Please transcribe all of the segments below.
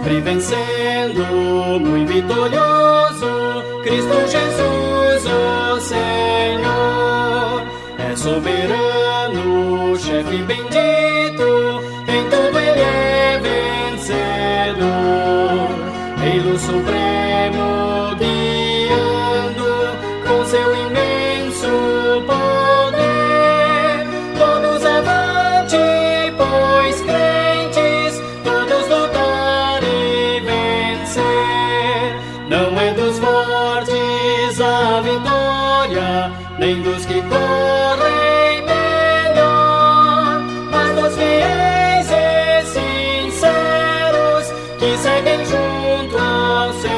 sempre vencendo, muito vitorioso, Cristo Jesus, o Senhor, é soberano, chefe bendito, em tudo ele é vencedor, Rei supremo guiando com seu imenso poder, todos avante, pois crentes, todos lutar e vencer. Não é dos fortes a vitória, nem dos que correm melhor, mas dos fiéis e sinceros que seguem junto ao Senhor.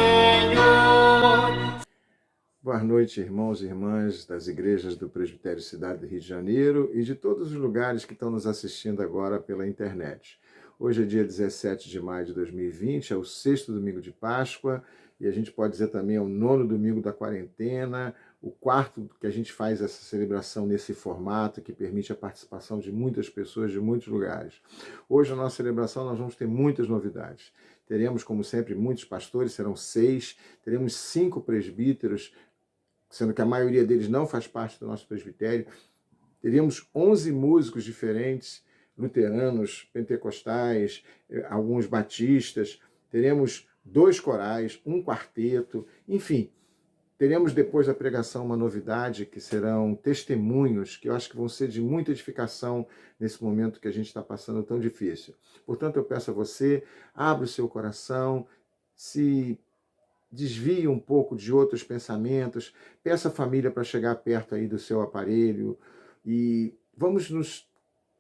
Boa noite, irmãos e irmãs das igrejas do Presbitério Cidade do Rio de Janeiro e de todos os lugares que estão nos assistindo agora pela internet. Hoje é dia 17 de maio de 2020, é o sexto domingo de Páscoa, e a gente pode dizer também é o nono domingo da quarentena, o quarto que a gente faz essa celebração nesse formato que permite a participação de muitas pessoas de muitos lugares. Hoje, na nossa celebração, nós vamos ter muitas novidades. Teremos, como sempre, muitos pastores, serão 6, teremos 5 presbíteros, sendo que a maioria deles não faz parte do nosso presbitério. Teríamos 11 músicos diferentes, luteranos, pentecostais, alguns batistas. Teremos 2 corais, um quarteto, enfim. Teremos depois da pregação uma novidade, que serão testemunhos, que eu acho que vão ser de muita edificação nesse momento que a gente está passando tão difícil. Portanto, eu peço a você, abra o seu coração, se desvie um pouco de outros pensamentos, peça a família para chegar perto aí do seu aparelho e vamos nos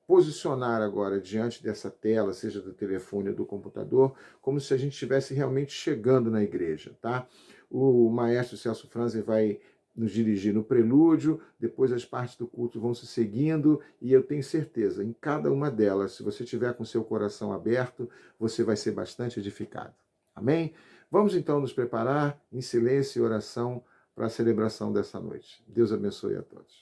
posicionar agora diante dessa tela, seja do telefone ou do computador, como se a gente estivesse realmente chegando na igreja, tá? O maestro Celso Franzen vai nos dirigir no prelúdio, depois as partes do culto vão se seguindo, e eu tenho certeza, em cada uma delas, se você tiver com seu coração aberto, você vai ser bastante edificado. Amém? Vamos então nos preparar em silêncio e oração para a celebração dessa noite. Deus abençoe a todos.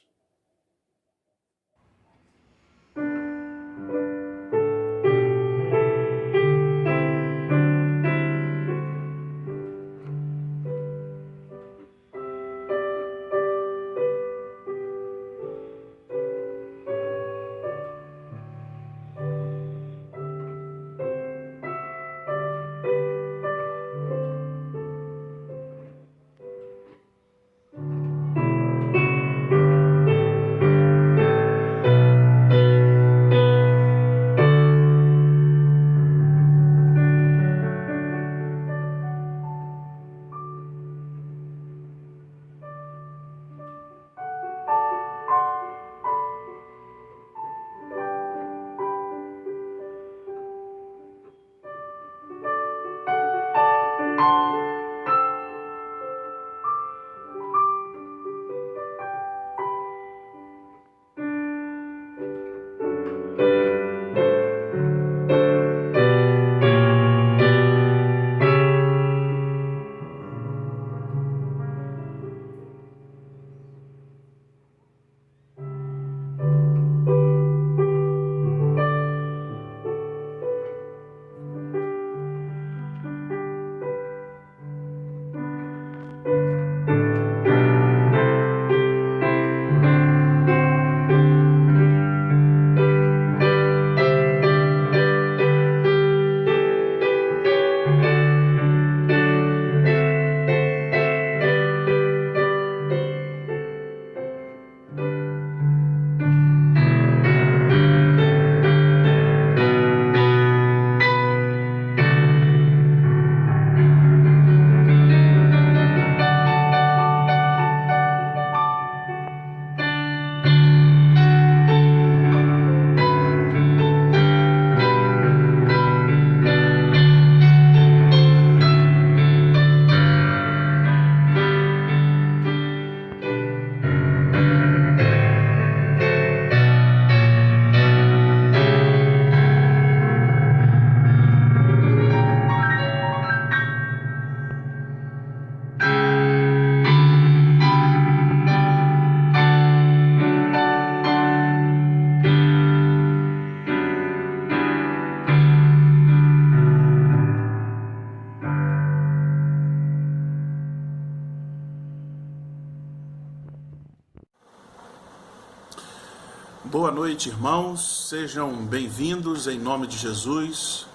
Boa noite, irmãos, sejam bem-vindos em nome de Jesus.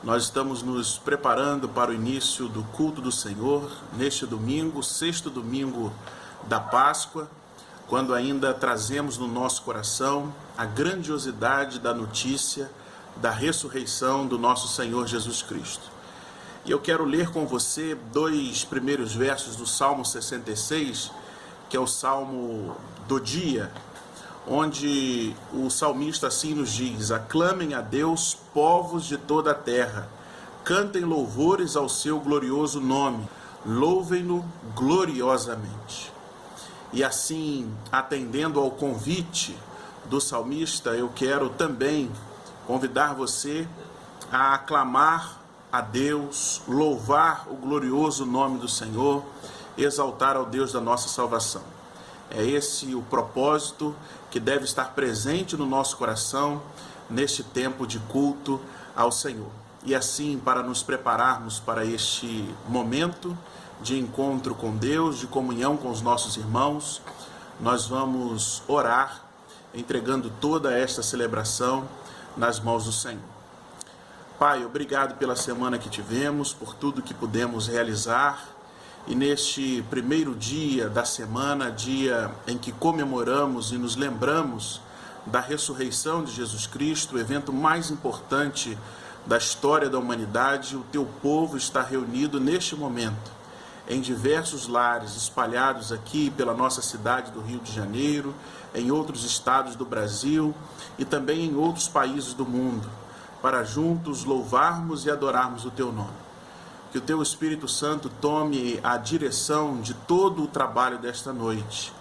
Nós estamos nos preparando para o início do culto do Senhor, neste domingo, sexto domingo da Páscoa, quando ainda trazemos no nosso coração a grandiosidade da notícia da ressurreição do nosso Senhor Jesus Cristo. E eu quero ler com você dois primeiros versos do Salmo 66, que é o Salmo do dia, onde o salmista assim nos diz: aclamem a Deus, povos de toda a terra, cantem louvores ao seu glorioso nome, louvem-no gloriosamente. E assim, atendendo ao convite do salmista, eu quero também convidar você a aclamar a Deus, louvar o glorioso nome do Senhor, exaltar ao Deus da nossa salvação. É esse o propósito que deve estar presente no nosso coração neste tempo de culto ao Senhor. E assim, para nos prepararmos para este momento de encontro com Deus, de comunhão com os nossos irmãos, nós vamos orar, entregando toda esta celebração nas mãos do Senhor. Pai, obrigado pela semana que tivemos, por tudo que pudemos realizar. E neste primeiro dia da semana, dia em que comemoramos e nos lembramos da ressurreição de Jesus Cristo, o evento mais importante da história da humanidade, o teu povo está reunido neste momento, em diversos lares espalhados aqui pela nossa cidade do Rio de Janeiro, em outros estados do Brasil e também em outros países do mundo, para juntos louvarmos e adorarmos o teu nome. Que o teu Espírito Santo tome a direção de todo o trabalho desta noite.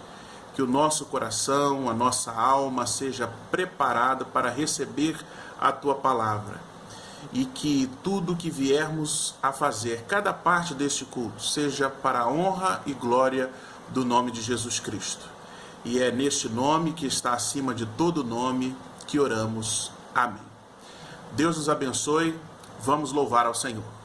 Que o nosso coração, a nossa alma seja preparada para receber a tua palavra. E que tudo que viermos a fazer, cada parte deste culto, seja para a honra e glória do nome de Jesus Cristo. E é neste nome que está acima de todo nome que oramos. Amém. Deus nos abençoe. Vamos louvar ao Senhor.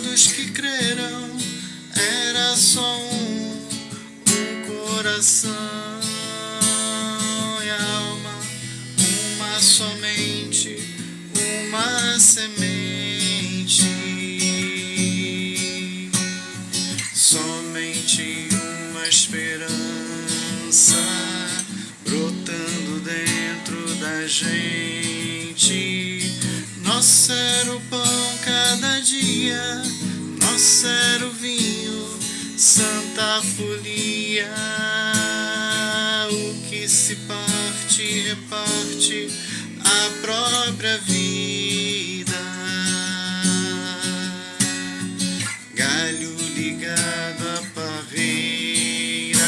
Dos que creram, era só um coração e alma, uma somente, uma semente, somente uma esperança brotando dentro da gente. Nosso era o pão cada dia, nosso era o vinho, santa folia. O que se parte, reparte a própria vida. Galho ligado à parreira,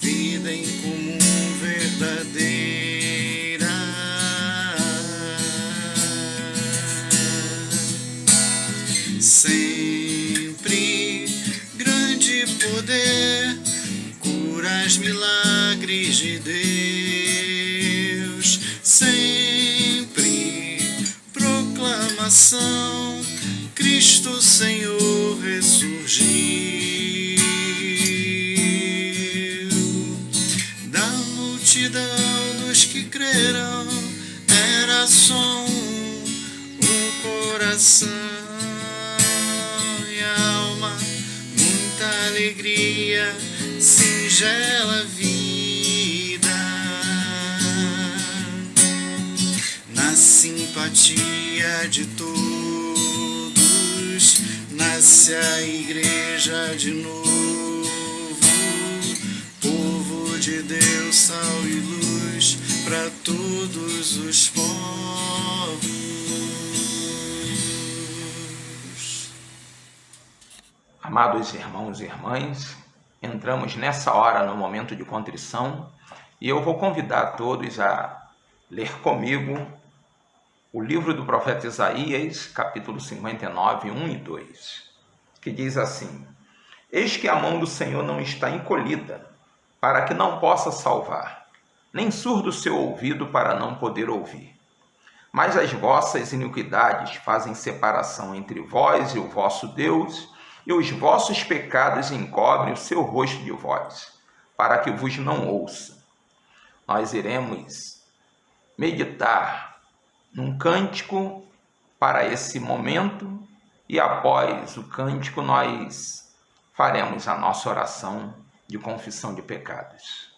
vida em comum verdadeira. Sempre grande poder, curas, milagres de Deus. Sempre proclamação, Cristo Senhor ressurgiu. Da multidão dos que creram, era só um coração. Alegria, singela vida, na simpatia de todos, nasce a igreja de novo, povo de Deus, sal e luz para todos os povos. Amados irmãos e irmãs, entramos nessa hora no momento de contrição E eu vou convidar a todos a ler comigo o livro do profeta Isaías, capítulo 59, 1 e 2, que diz assim: Eis que a mão do Senhor não está encolhida, para que não possa salvar, nem surdo o seu ouvido para não poder ouvir. Mas as vossas iniquidades fazem separação entre vós e o vosso Deus, e os vossos pecados encobrem o seu rosto de vós, para que vos não ouça. Nós iremos meditar num cântico para esse momento, e após o cântico nós faremos a nossa oração de confissão de pecados.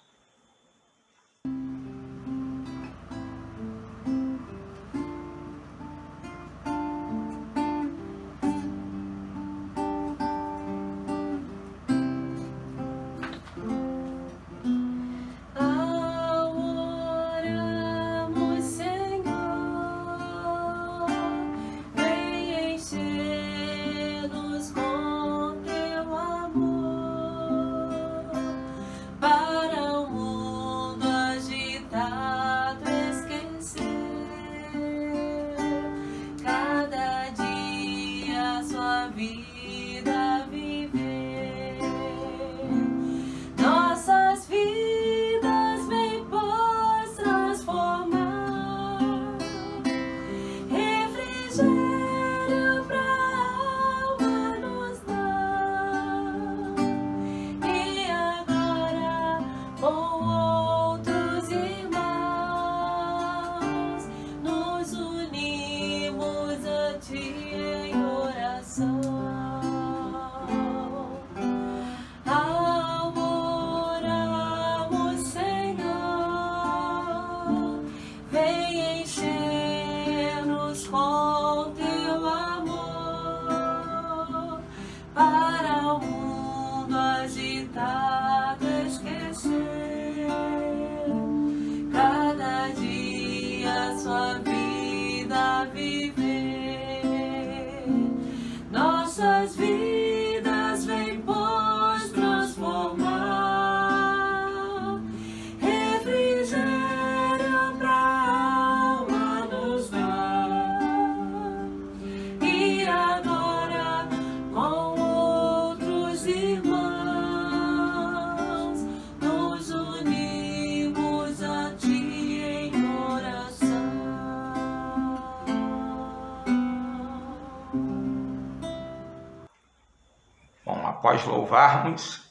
Após louvarmos,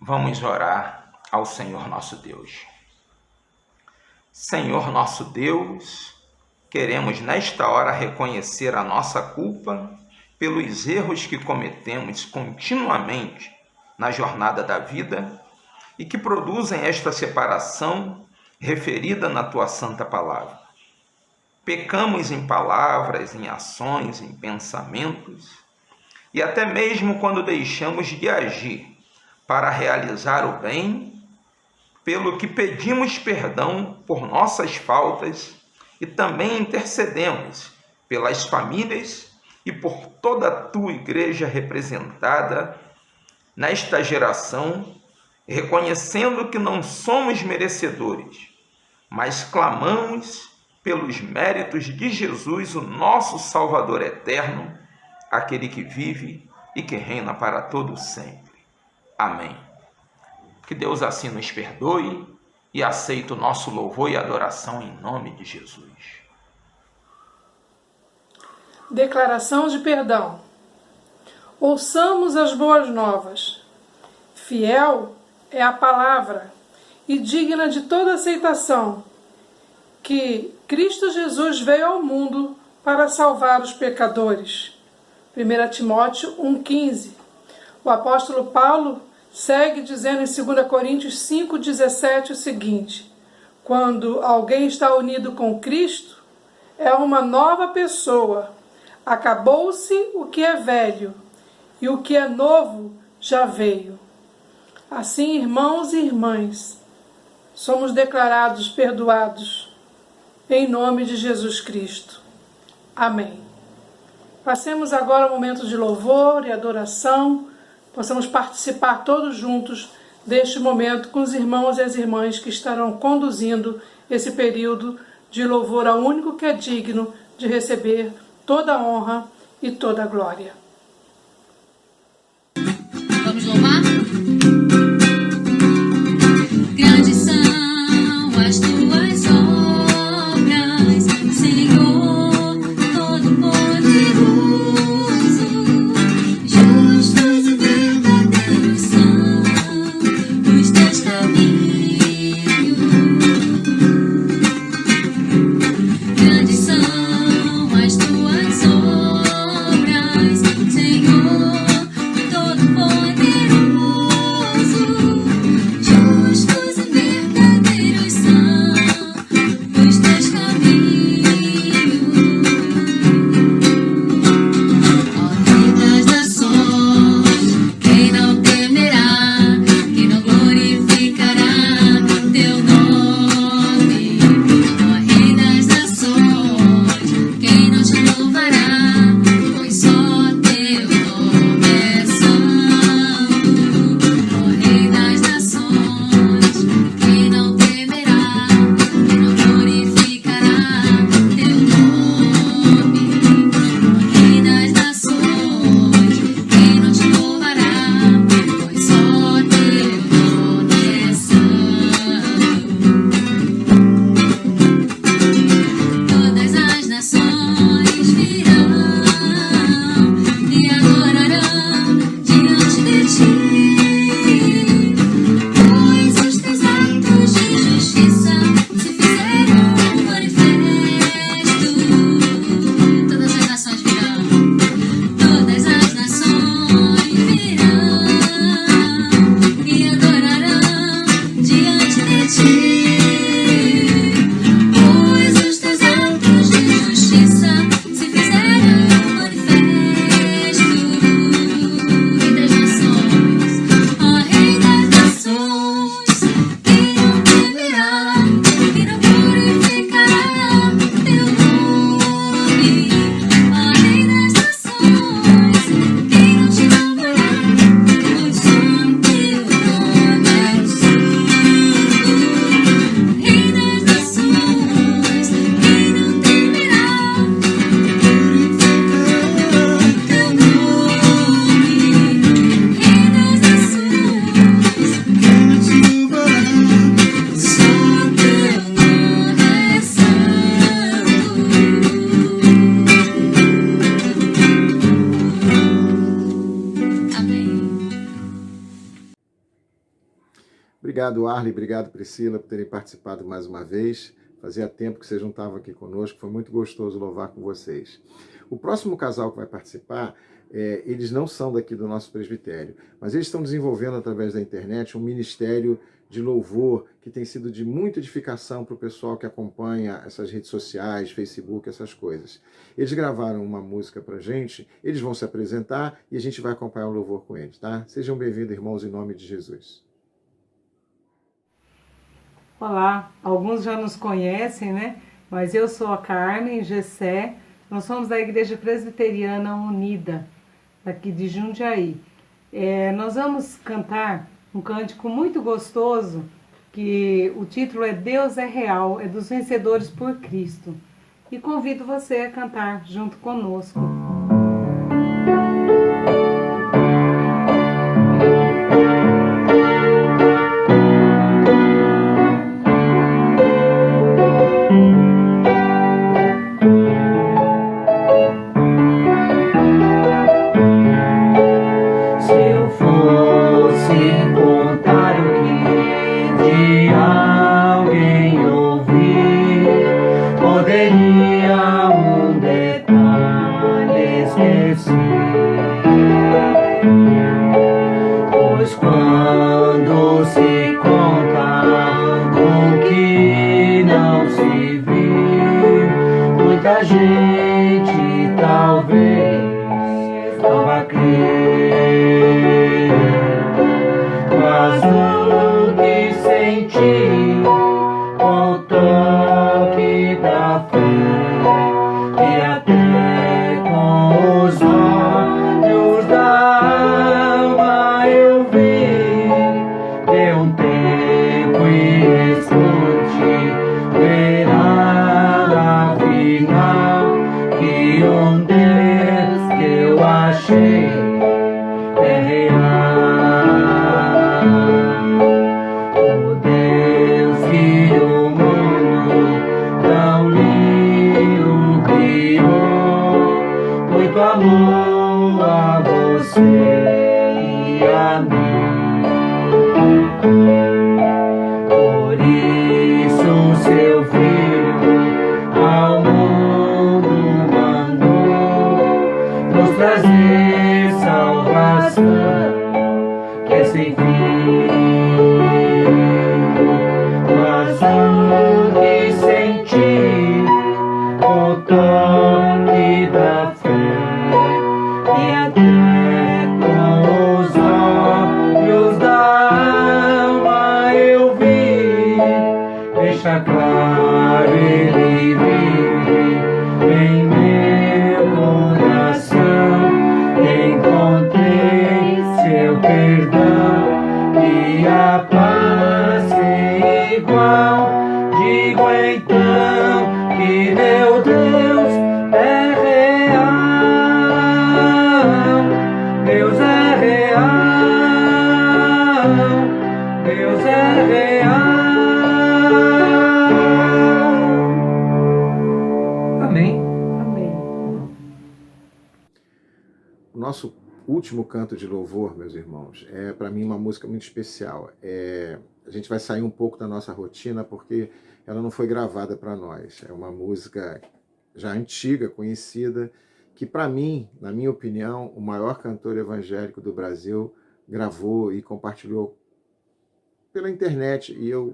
vamos orar ao Senhor nosso Deus. Senhor nosso Deus, queremos nesta hora reconhecer a nossa culpa pelos erros que cometemos continuamente na jornada da vida e que produzem esta separação referida na Tua Santa Palavra. Pecamos em palavras, em ações, em pensamentos, e até mesmo quando deixamos de agir para realizar o bem, pelo que pedimos perdão por nossas faltas e também intercedemos pelas famílias e por toda a Tua igreja representada nesta geração, reconhecendo que não somos merecedores, mas clamamos pelos méritos de Jesus, o nosso Salvador eterno, aquele que vive e que reina para todo sempre. Amém. Que Deus assim nos perdoe e aceite o nosso louvor e adoração em nome de Jesus. Declaração de perdão. Ouçamos as boas novas. Fiel é a palavra e digna de toda aceitação, que Cristo Jesus veio ao mundo para salvar os pecadores. 1 Timóteo 1,15. O apóstolo Paulo segue dizendo em 2 Coríntios 5,17 o seguinte: quando alguém está unido com Cristo, é uma nova pessoa. Acabou-se o que é velho, e o que é novo já veio. Assim, irmãos e irmãs, somos declarados perdoados, em nome de Jesus Cristo. Amém. Passemos agora um momento de louvor e adoração, possamos participar todos juntos deste momento com os irmãos e as irmãs que estarão conduzindo esse período de louvor ao único que é digno de receber toda a honra e toda a glória. Vamos louvar? Grandes são as tuas obras, Senhor Todo-Poderoso. Justos e verdadeiros são os teus caminhos. Grandes são as tuas obras, Senhor Todo-Poderoso. Justos e verdadeiros são os teus caminhos. Ó Rei das nações, quem não temerá, quem não glorificará teu nome? Ó Rei das nações, quem não te louvará, pois só teu nome é santo. Ó Rei das nações, quem não temerá, quem não glorificará teu nome? Ó Rei das nações, quem não te louvará, pois só teu nome é santo. Todas as nações virão e adorarão diante de ti, pois os teus atos de justiça se fizeram manifesto. Todas as nações virão, todas as nações virão e adorarão diante de ti, pois os teus atos de justiça se fizeram manifesto. Rei das nações, ó Rei das nações, quem não temerá, quem não glorificará teu nome? Ó Rei das nações, quem não te louvará, pois só teu nome é santo. Rei das nações, quem não temerá, teu nome. Rei das nações, quem não te louvará, só teu nome é santo. Amém. Obrigado, Arley, obrigado, Priscila, por terem participado mais uma vez. Fazia tempo que vocês não estavam aqui conosco, foi muito gostoso louvar com vocês. O próximo casal que vai participar, eles não são daqui do nosso presbitério, mas eles estão desenvolvendo através da internet um ministério de louvor que tem sido de muita edificação para o pessoal que acompanha essas redes sociais, Facebook, essas coisas. Eles gravaram uma música para a gente, eles vão se apresentar e a gente vai acompanhar o louvor com eles, tá? Sejam bem-vindos, irmãos, em nome de Jesus. Olá, alguns já nos conhecem, né? Mas eu sou a Carmen Gessé, nós somos da Igreja Presbiteriana Unida, daqui de Jundiaí. Nós vamos cantar um cântico muito gostoso, que o título é Deus é Real, é dos Vencedores por Cristo. E convido você a cantar junto conosco. o toque da fé, e até com os olhos da alma eu vi, deixa claro ele vive em meu coração, encontrei seu perdão e a paz é igual. Digo então que meu Deus é real, Deus é real, Deus é real. Amém? Amém. O nosso último canto de louvor, meus irmãos, é para mim uma música muito especial. A gente vai sair um pouco da nossa rotina porque ela não foi gravada para nós. É uma música já antiga, conhecida, que para mim, na minha opinião, o maior cantor evangélico do Brasil gravou e compartilhou pela internet, e eu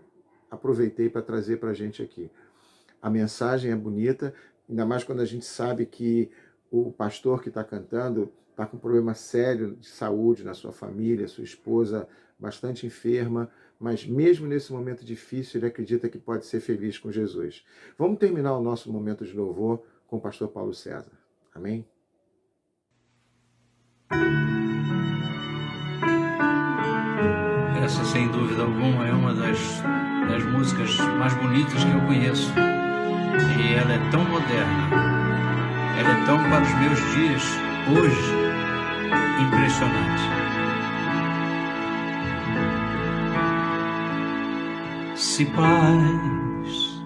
aproveitei para trazer para a gente aqui. A mensagem é bonita, ainda mais quando a gente sabe que o pastor que está cantando está com um problema sério de saúde na sua família, sua esposa bastante enferma, mas mesmo nesse momento difícil, ele acredita que pode ser feliz com Jesus. Vamos terminar o nosso momento de louvor com o pastor Paulo César. Amém? Essa, sem dúvida alguma, é uma das músicas mais bonitas que eu conheço. E ela é tão moderna, ela é tão para os meus dias, hoje, impressionante. Se paz,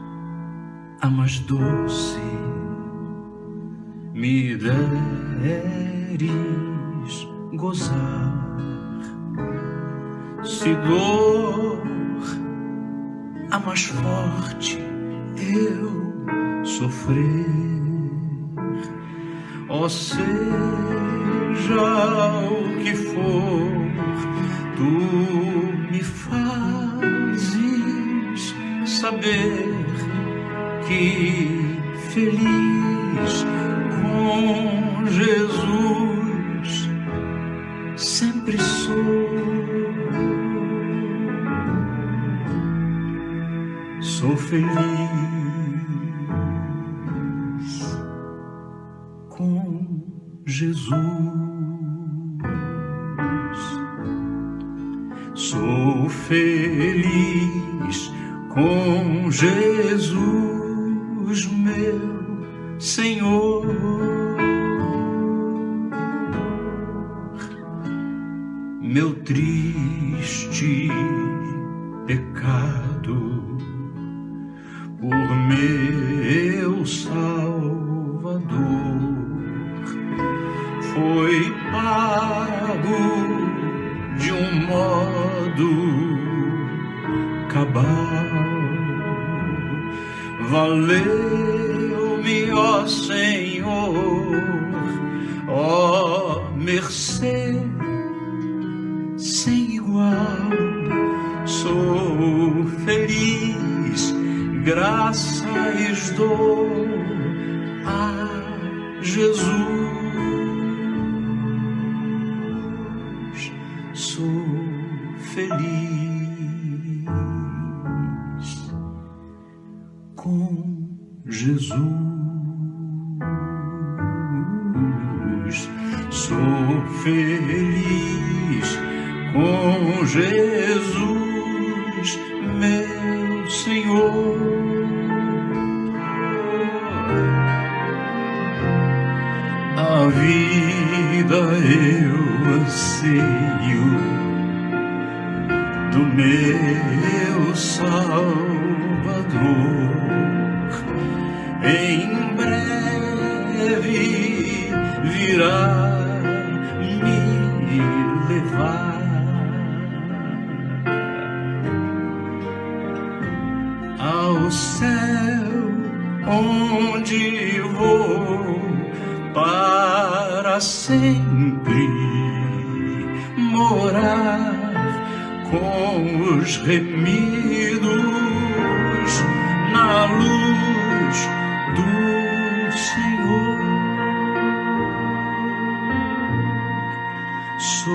a mais doce, me deres gozar, se dor, a mais forte, eu sofrer, ó seja o que for, tu me fazes saber que feliz com Jesus sempre sou. Sou feliz com Jesus. Sou feliz com Jesus, meu Senhor. Meu triste pecado por meu Salvador foi pago de um modo cabal. Valeu-me, ó Senhor, ó mercê sem igual. Sou feliz, graças dou a Jesus. Sou feliz com Jesus. Sou feliz com Jesus, meu Senhor. A vida eu anseio do meu Salvador. Em breve virá me levar ao céu, onde vou para sempre morar com os remidos na luz do sou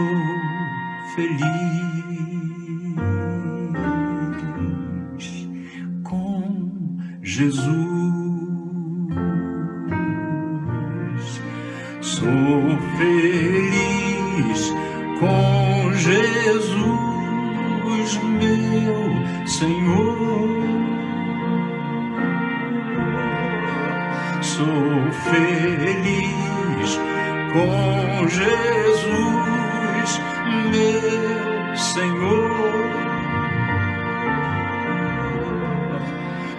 feliz com Jesus. Sou feliz com Jesus, meu Senhor. Sou feliz com Jesus, meu Senhor.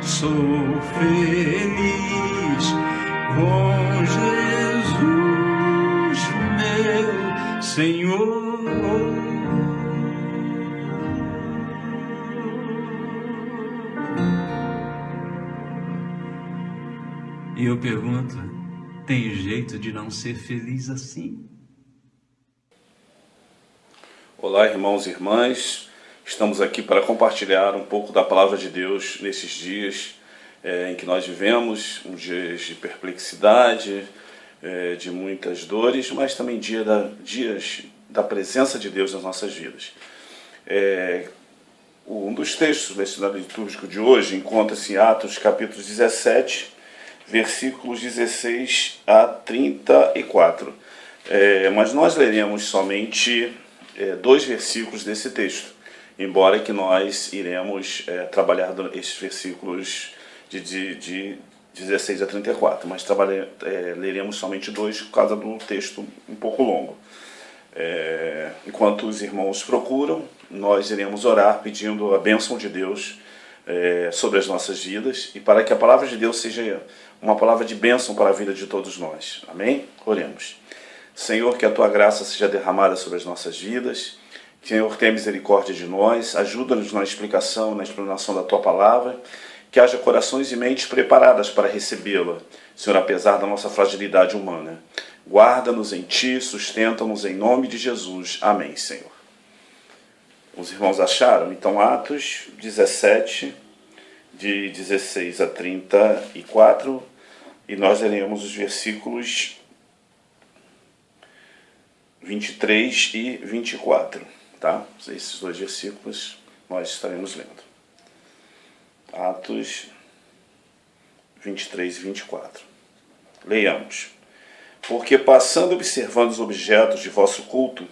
Sou feliz com Jesus, meu Senhor. E eu pergunto, tem jeito de não ser feliz assim? Olá, irmãos e irmãs. Estamos aqui para compartilhar um pouco da palavra de Deus nesses dias em que nós vivemos, dias de perplexidade, de muitas dores, mas também dias da presença de Deus nas nossas vidas. Um dos textos do cenário litúrgico de hoje encontra-se em Atos capítulo 17, versículos 16 a 34. Mas nós leremos somente 2 versículos desse texto, embora que nós iremos trabalhar esses versículos de 16 a 34, mas leremos somente 2 por causa do texto um pouco longo. Enquanto os irmãos procuram, nós iremos orar pedindo a bênção de Deus sobre as nossas vidas e para que a palavra de Deus seja uma palavra de bênção para a vida de todos nós. Amém? Oremos. Senhor, que a Tua graça seja derramada sobre as nossas vidas. Senhor, tenha misericórdia de nós. Ajuda-nos na explicação, na explanação da Tua palavra. Que haja corações e mentes preparadas para recebê-la, Senhor, apesar da nossa fragilidade humana. Guarda-nos em Ti, sustenta-nos em nome de Jesus. Amém, Senhor. Os irmãos acharam? Então, Atos 17, de 16 a 34, e nós leremos os versículos 23 e 24, tá? Esses 2 versículos nós estaremos lendo. Atos 23 e 24. Leiamos. Porque passando observando os objetos de vosso culto,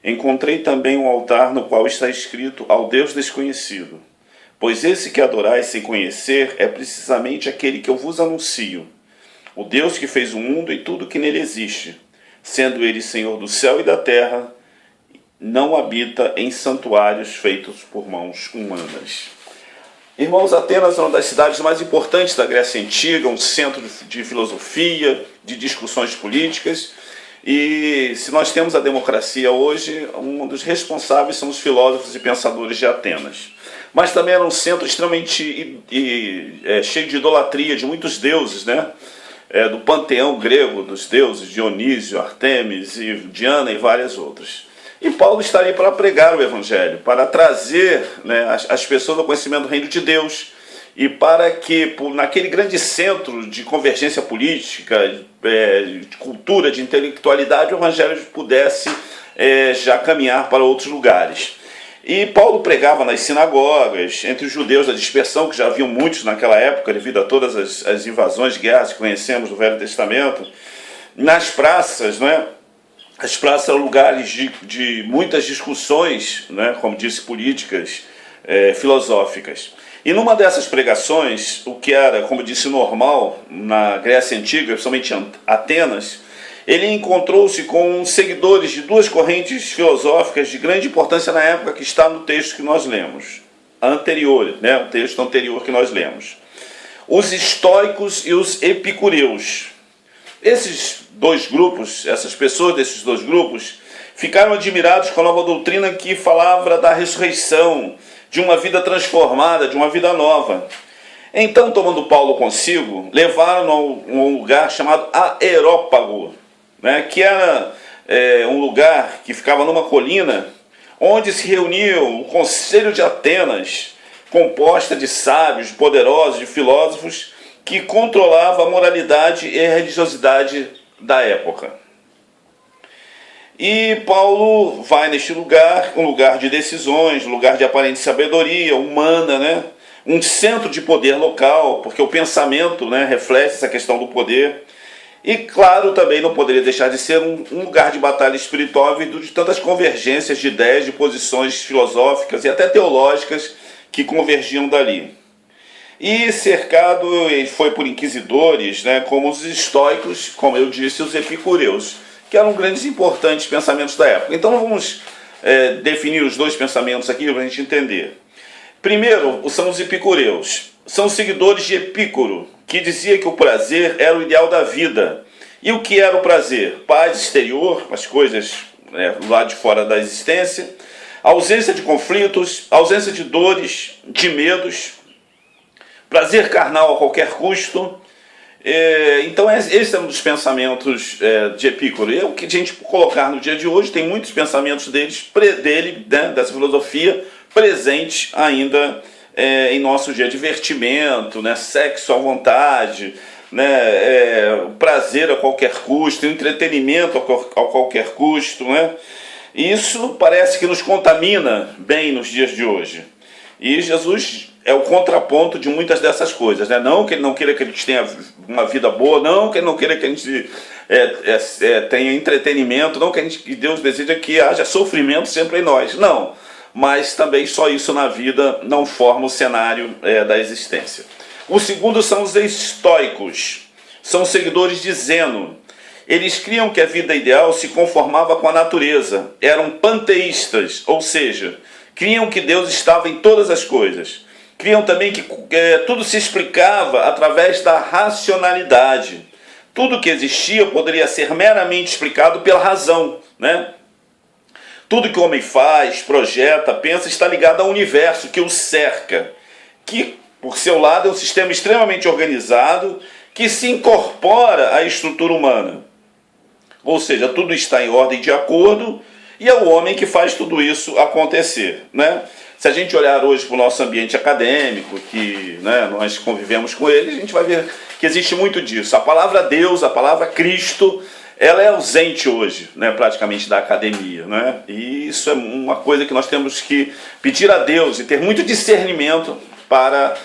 encontrei também um altar no qual está escrito ao Deus desconhecido. Pois esse que adorais sem conhecer é precisamente aquele que eu vos anuncio, o Deus que fez o mundo e tudo que nele existe, sendo ele Senhor do céu e da terra, não habita em santuários feitos por mãos humanas. Irmãos, Atenas é uma das cidades mais importantes da Grécia Antiga, um centro de filosofia, de discussões políticas. E se nós temos a democracia hoje, um dos responsáveis são os filósofos e pensadores de Atenas. Mas também era um centro extremamente cheio de idolatria, de muitos deuses, né? Do panteão grego dos deuses, Dionísio, Artemis, e Diana e várias outras. E Paulo está ali para pregar o Evangelho, para trazer, né, as pessoas ao conhecimento do reino de Deus, e para que, naquele grande centro de convergência política, de cultura, de intelectualidade, o Evangelho pudesse já caminhar para outros lugares. E Paulo pregava nas sinagogas, entre os judeus da dispersão, que já haviam muitos naquela época, devido a todas as invasões, guerras que conhecemos do Velho Testamento, nas praças, não é? As praças eram lugares de muitas discussões, né, como disse, políticas, filosóficas. E numa dessas pregações, o que era, como disse, normal na Grécia Antiga, principalmente em Atenas, ele encontrou-se com seguidores de 2 correntes filosóficas de grande importância na época, que está no texto que nós lemos, anterior, né, o texto anterior que nós lemos. Os estoicos e os epicureus. Esses 2 grupos, essas pessoas desses 2 grupos, ficaram admirados com a nova doutrina que falava da ressurreição, de uma vida transformada, de uma vida nova. Então, tomando Paulo consigo, levaram-no a um lugar chamado Aerópago, né, que era um lugar que ficava numa colina, onde se reuniam o Conselho de Atenas, composta de sábios, poderosos, de filósofos, que controlava a moralidade e a religiosidade da época. E Paulo vai neste lugar, um lugar de decisões, um lugar de aparente sabedoria humana, né? Um centro de poder local, porque o pensamento, né, reflete essa questão do poder. E, claro, também não poderia deixar de ser um lugar de batalha espiritual vindo de tantas convergências de ideias, de posições filosóficas e até teológicas que convergiam dali. E cercado, ele foi por inquisidores, né, como os estoicos, como eu disse, os epicureus, que eram grandes e importantes pensamentos da época. Então vamos definir os dois pensamentos aqui para a gente entender. Primeiro, são os epicureus. São seguidores de Epicuro, que dizia que o prazer era o ideal da vida. E o que era o prazer? Paz exterior, as coisas lá de fora da existência, ausência de conflitos, ausência de dores, de medos, prazer carnal a qualquer custo. Então esse é um dos pensamentos de Epicuro. E o que a gente colocar no dia de hoje, tem muitos pensamentos dele, né, dessa filosofia, presentes ainda em nosso dia. Divertimento, né, sexo à vontade, né, prazer a qualquer custo, entretenimento a qualquer custo, né? E isso parece que nos contamina bem nos dias de hoje. E Jesus é o contraponto de muitas dessas coisas, né? Não que ele não queira que a gente tenha uma vida boa, não que ele não queira que a gente tenha entretenimento, não que Deus deseja que haja sofrimento sempre em nós, não. Mas também só isso na vida não forma o cenário da existência. O segundo são os estoicos, são seguidores de Zeno. Eles criam que a vida ideal se conformava com a natureza, eram panteístas, ou seja, criam que Deus estava em todas as coisas. Criam também que tudo se explicava através da racionalidade. Tudo que existia poderia ser meramente explicado pela razão, né? Tudo que o homem faz, projeta, pensa, está ligado ao universo que o cerca, que, por seu lado, é um sistema extremamente organizado que se incorpora à estrutura humana. Ou seja, tudo está em ordem de acordo e é o homem que faz tudo isso acontecer, né? Se a gente olhar hoje para o nosso ambiente acadêmico, que, né, nós convivemos com ele, a gente vai ver que existe muito disso. A palavra Deus, a palavra Cristo, ela é ausente hoje, né, praticamente da academia, né? E isso é uma coisa que nós temos que pedir a Deus e ter muito discernimento para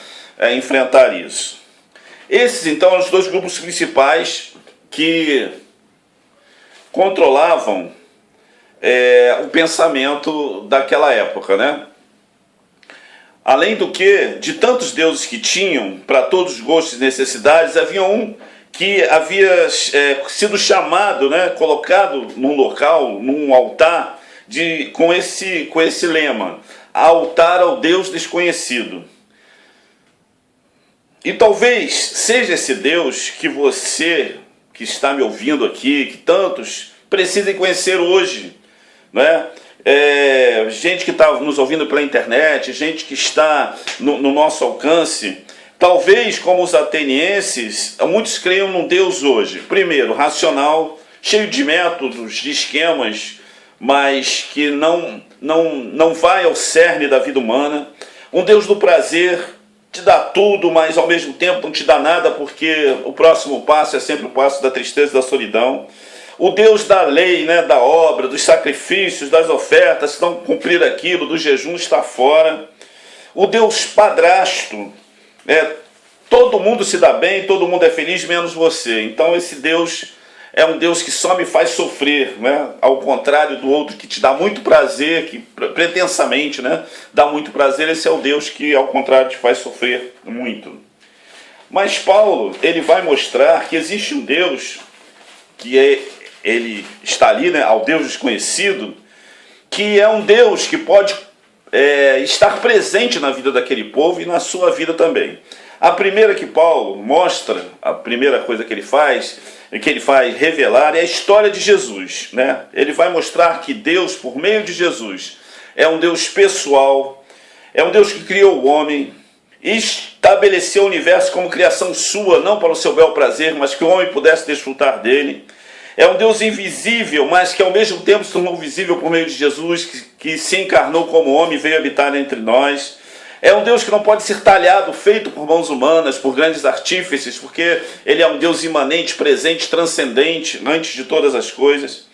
enfrentar isso. Esses, então, são os dois grupos principais que controlavam o pensamento daquela época, né? Além do que, de tantos deuses que tinham, para todos os gostos e necessidades, havia um que havia sido chamado, né, colocado num local, num altar, com esse lema: altar ao Deus desconhecido. E talvez seja esse Deus que você, que está me ouvindo aqui, que tantos precisem conhecer hoje, né? Gente que está nos ouvindo pela internet, gente que está no nosso alcance. Talvez, como os atenienses, muitos creiam num Deus hoje, primeiro, racional, cheio de métodos, de esquemas, mas que não vai ao cerne da vida humana. Um Deus do prazer, te dá tudo, mas ao mesmo tempo não te dá nada, porque o próximo passo é sempre o passo da tristeza e da solidão. O Deus da lei, né, da obra, dos sacrifícios, das ofertas, se não cumprir aquilo, do jejum, está fora. O Deus padrasto, todo mundo se dá bem, todo mundo é feliz, menos você. Então esse Deus é um Deus que só me faz sofrer, né? Ao contrário do outro que te dá muito prazer, que pretensamente, né, dá muito prazer. Esse é o Deus que, ao contrário, te faz sofrer muito. Mas Paulo, ele vai mostrar que existe um Deus que ele está ali, né, ao Deus desconhecido, que é um Deus que pode estar presente na vida daquele povo e na sua vida também. A primeira que Paulo mostra, a primeira coisa que ele vai revelar, é a história de Jesus, né? Ele vai mostrar que Deus, por meio de Jesus, é um Deus pessoal, é um Deus que criou o homem, estabeleceu o universo como criação sua, não para o seu bel prazer, mas que o homem pudesse desfrutar dele. É um Deus invisível, mas que ao mesmo tempo se tornou visível por meio de Jesus, que se encarnou como homem e veio habitar entre nós. É um Deus que não pode ser talhado, feito por mãos humanas, por grandes artífices, porque ele é um Deus imanente, presente, transcendente, antes de todas as coisas.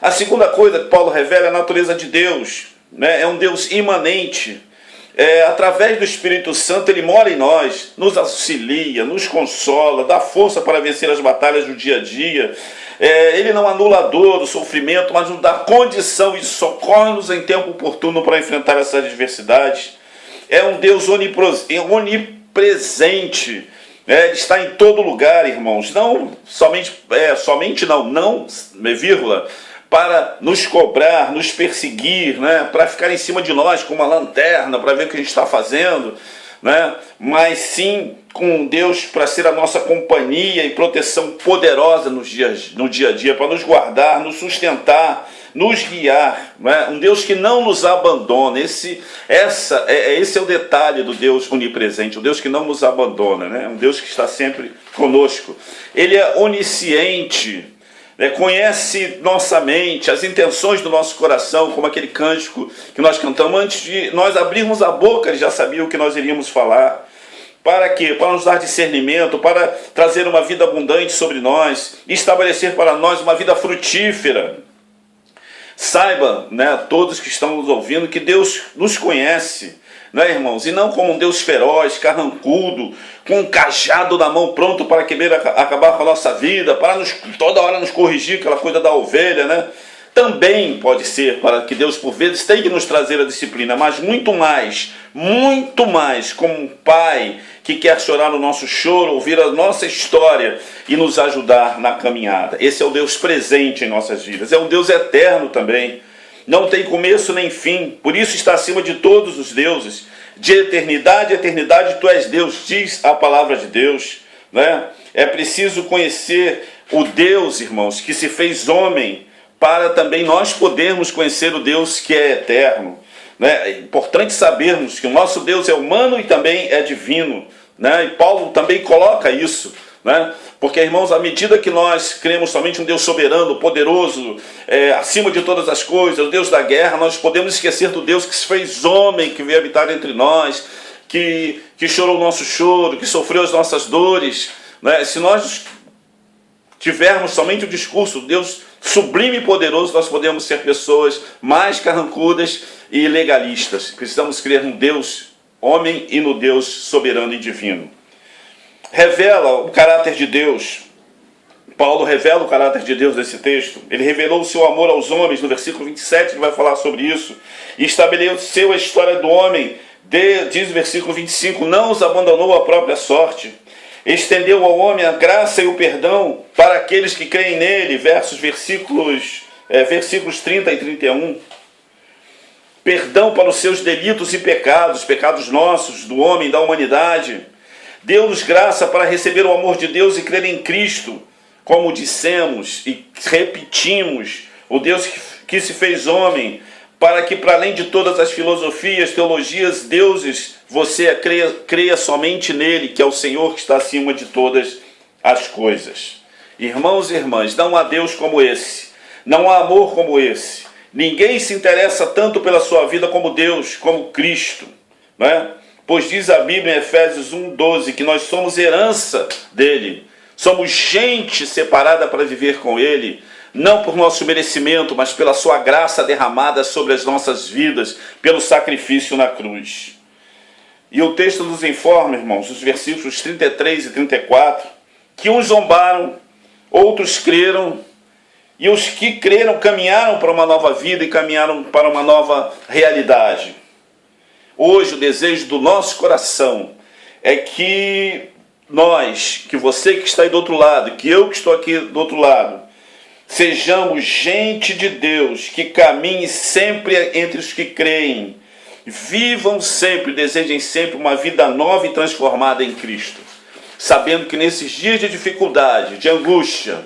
A segunda coisa que Paulo revela é a natureza de Deus, né? É um Deus imanente. Através do Espírito Santo, ele mora em nós, nos auxilia, nos consola, dá força para vencer as batalhas do dia a dia. Ele não anula a dor, o sofrimento, mas nos dá condição e socorre-nos em tempo oportuno para enfrentar essas adversidades. É um Deus onipresente, ele está em todo lugar, irmãos. Não somente, vírgula, para nos cobrar, nos perseguir, né? Para ficar em cima de nós com uma lanterna, para ver o que a gente está fazendo, né? Mas sim com Deus para ser a nossa companhia e proteção poderosa no dia a dia, para nos guardar, nos sustentar, nos guiar, né? Um Deus que não nos abandona. Esse é o detalhe do Deus onipresente, o Deus que não nos abandona, né? Um Deus que está sempre conosco. Ele é onisciente, conhece nossa mente, as intenções do nosso coração, como aquele cântico que nós cantamos. Antes de nós abrirmos a boca, ele já sabia o que nós iríamos falar. Para quê? Para nos dar discernimento, para trazer uma vida abundante sobre nós, estabelecer para nós uma vida frutífera. Saiba, né, todos que estão nos ouvindo, que Deus nos conhece, né, irmãos? E não como um Deus feroz, carrancudo, com um cajado na mão pronto para querer acabar com a nossa vida, para toda hora nos corrigir, aquela coisa da ovelha, né? Também pode ser para que Deus, por vezes, tem que nos trazer a disciplina, mas muito mais como um pai que quer chorar o nosso choro, ouvir a nossa história e nos ajudar na caminhada. Esse é o Deus presente em nossas vidas, é um Deus eterno também. Não tem começo nem fim, por isso está acima de todos os deuses. De eternidade a eternidade, tu és Deus, diz a palavra de Deus, né? É preciso conhecer o Deus, irmãos, que se fez homem, para também nós podermos conhecer o Deus que é eterno, né? É importante sabermos que o nosso Deus é humano e também é divino, né? E Paulo também coloca isso, né? Porque, irmãos, à medida que nós cremos somente um Deus soberano, poderoso, acima de todas as coisas, o Deus da guerra, nós podemos esquecer do Deus que se fez homem, que veio habitar entre nós, que chorou o nosso choro, que sofreu as nossas dores, né? Se nós tivermos somente o discurso Deus sublime e poderoso, nós podemos ser pessoas mais carrancudas e legalistas. Precisamos crer no Deus homem e no Deus soberano e divino. Revela o caráter de Deus. Paulo revela o caráter de Deus nesse texto. Ele revelou o seu amor aos homens, no versículo 27, ele vai falar sobre isso. E estabeleceu a história do homem, diz o versículo 25, não os abandonou à própria sorte. Estendeu ao homem a graça e o perdão para aqueles que creem nele, versículos 30 e 31. Perdão para os seus delitos e pecados, pecados nossos, do homem, da humanidade. Deu-nos graça para receber o amor de Deus e crer em Cristo, como dissemos e repetimos, o Deus que se fez homem, para que, para além de todas as filosofias, teologias, deuses, você creia somente nele, que é o Senhor que está acima de todas as coisas. Irmãos e irmãs, não há Deus como esse, não há amor como esse. Ninguém se interessa tanto pela sua vida como Deus, como Cristo, né? Pois diz a Bíblia em Efésios 1:12 que nós somos herança dele, somos gente separada para viver com ele, não por nosso merecimento, mas pela sua graça derramada sobre as nossas vidas, pelo sacrifício na cruz. E o texto nos informa, irmãos, os versículos 33 e 34, que uns zombaram, outros creram, e os que creram caminharam para uma nova vida e caminharam para uma nova realidade. Hoje o desejo do nosso coração é que nós, que você que está aí do outro lado, que eu que estou aqui do outro lado, sejamos gente de Deus, que caminhe sempre entre os que creem, vivam sempre, desejem sempre uma vida nova e transformada em Cristo, sabendo que nesses dias de dificuldade, de angústia,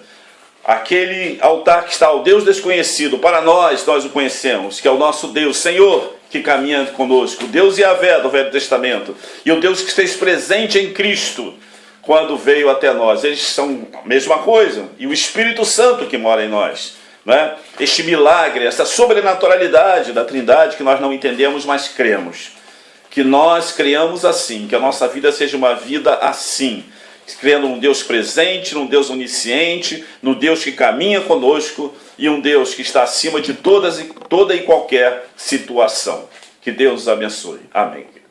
aquele altar que está ao Deus desconhecido, para nós o conhecemos, que é o nosso Deus, Senhor, que caminha conosco, o Deus Yahvé do Velho Testamento, e o Deus que esteve presente em Cristo, quando veio até nós. Eles são a mesma coisa, e o Espírito Santo que mora em nós, né? Este milagre, essa sobrenaturalidade da Trindade que nós não entendemos, mas cremos. Que nós criamos assim, que a nossa vida seja uma vida assim, crendo num Deus presente, num Deus onisciente, num Deus que caminha conosco e um Deus que está acima de toda e qualquer situação. Que Deus os abençoe. Amém, queridos.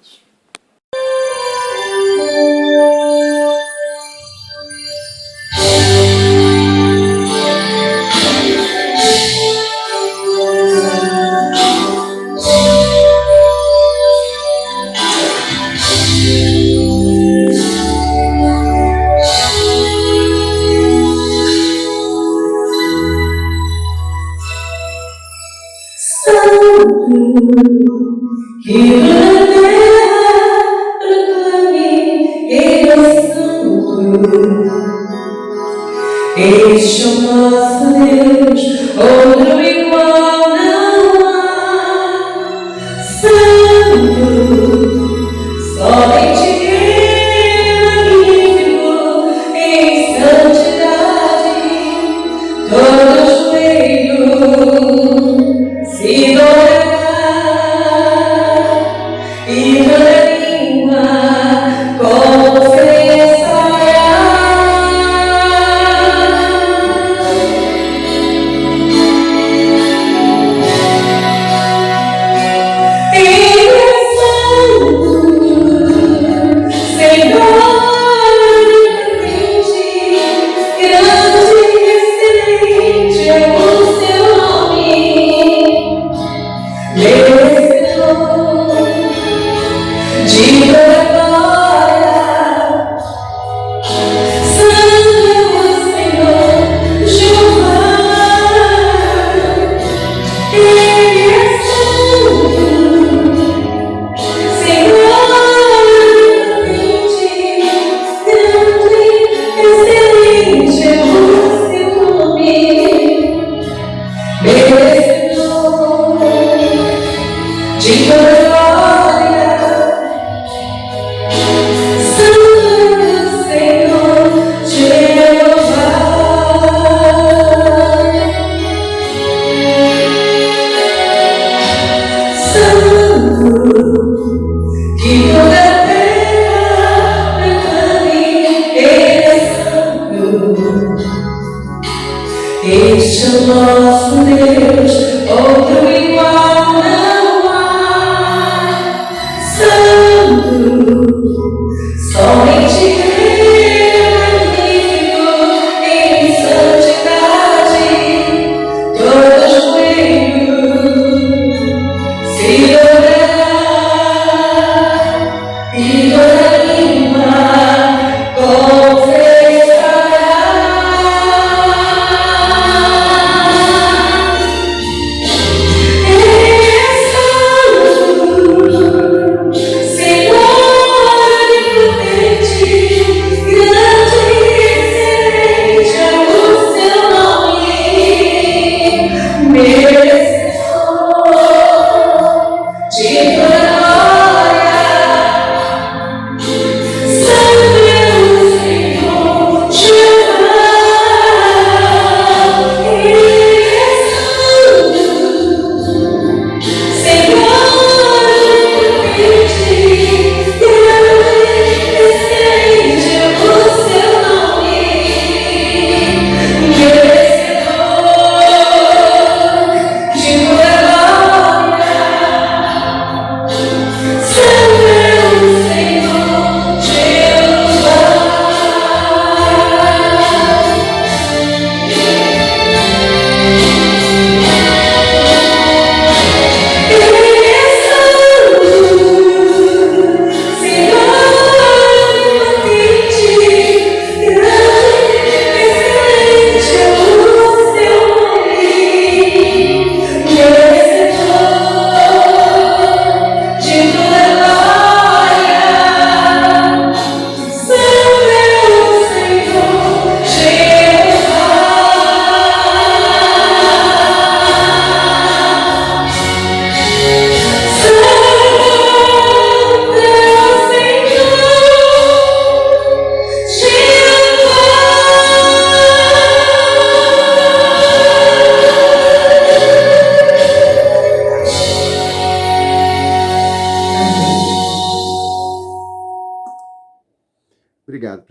Este é o nosso Deus, outro igual não há. Santo, somente magnífico em santidade, todo joelho se dobrará e toda língua confessará. Este é o nosso Deus, outro igual não há. Santo, somente magnífico em santidade, todo joelho se dobrará e toda língua confessará.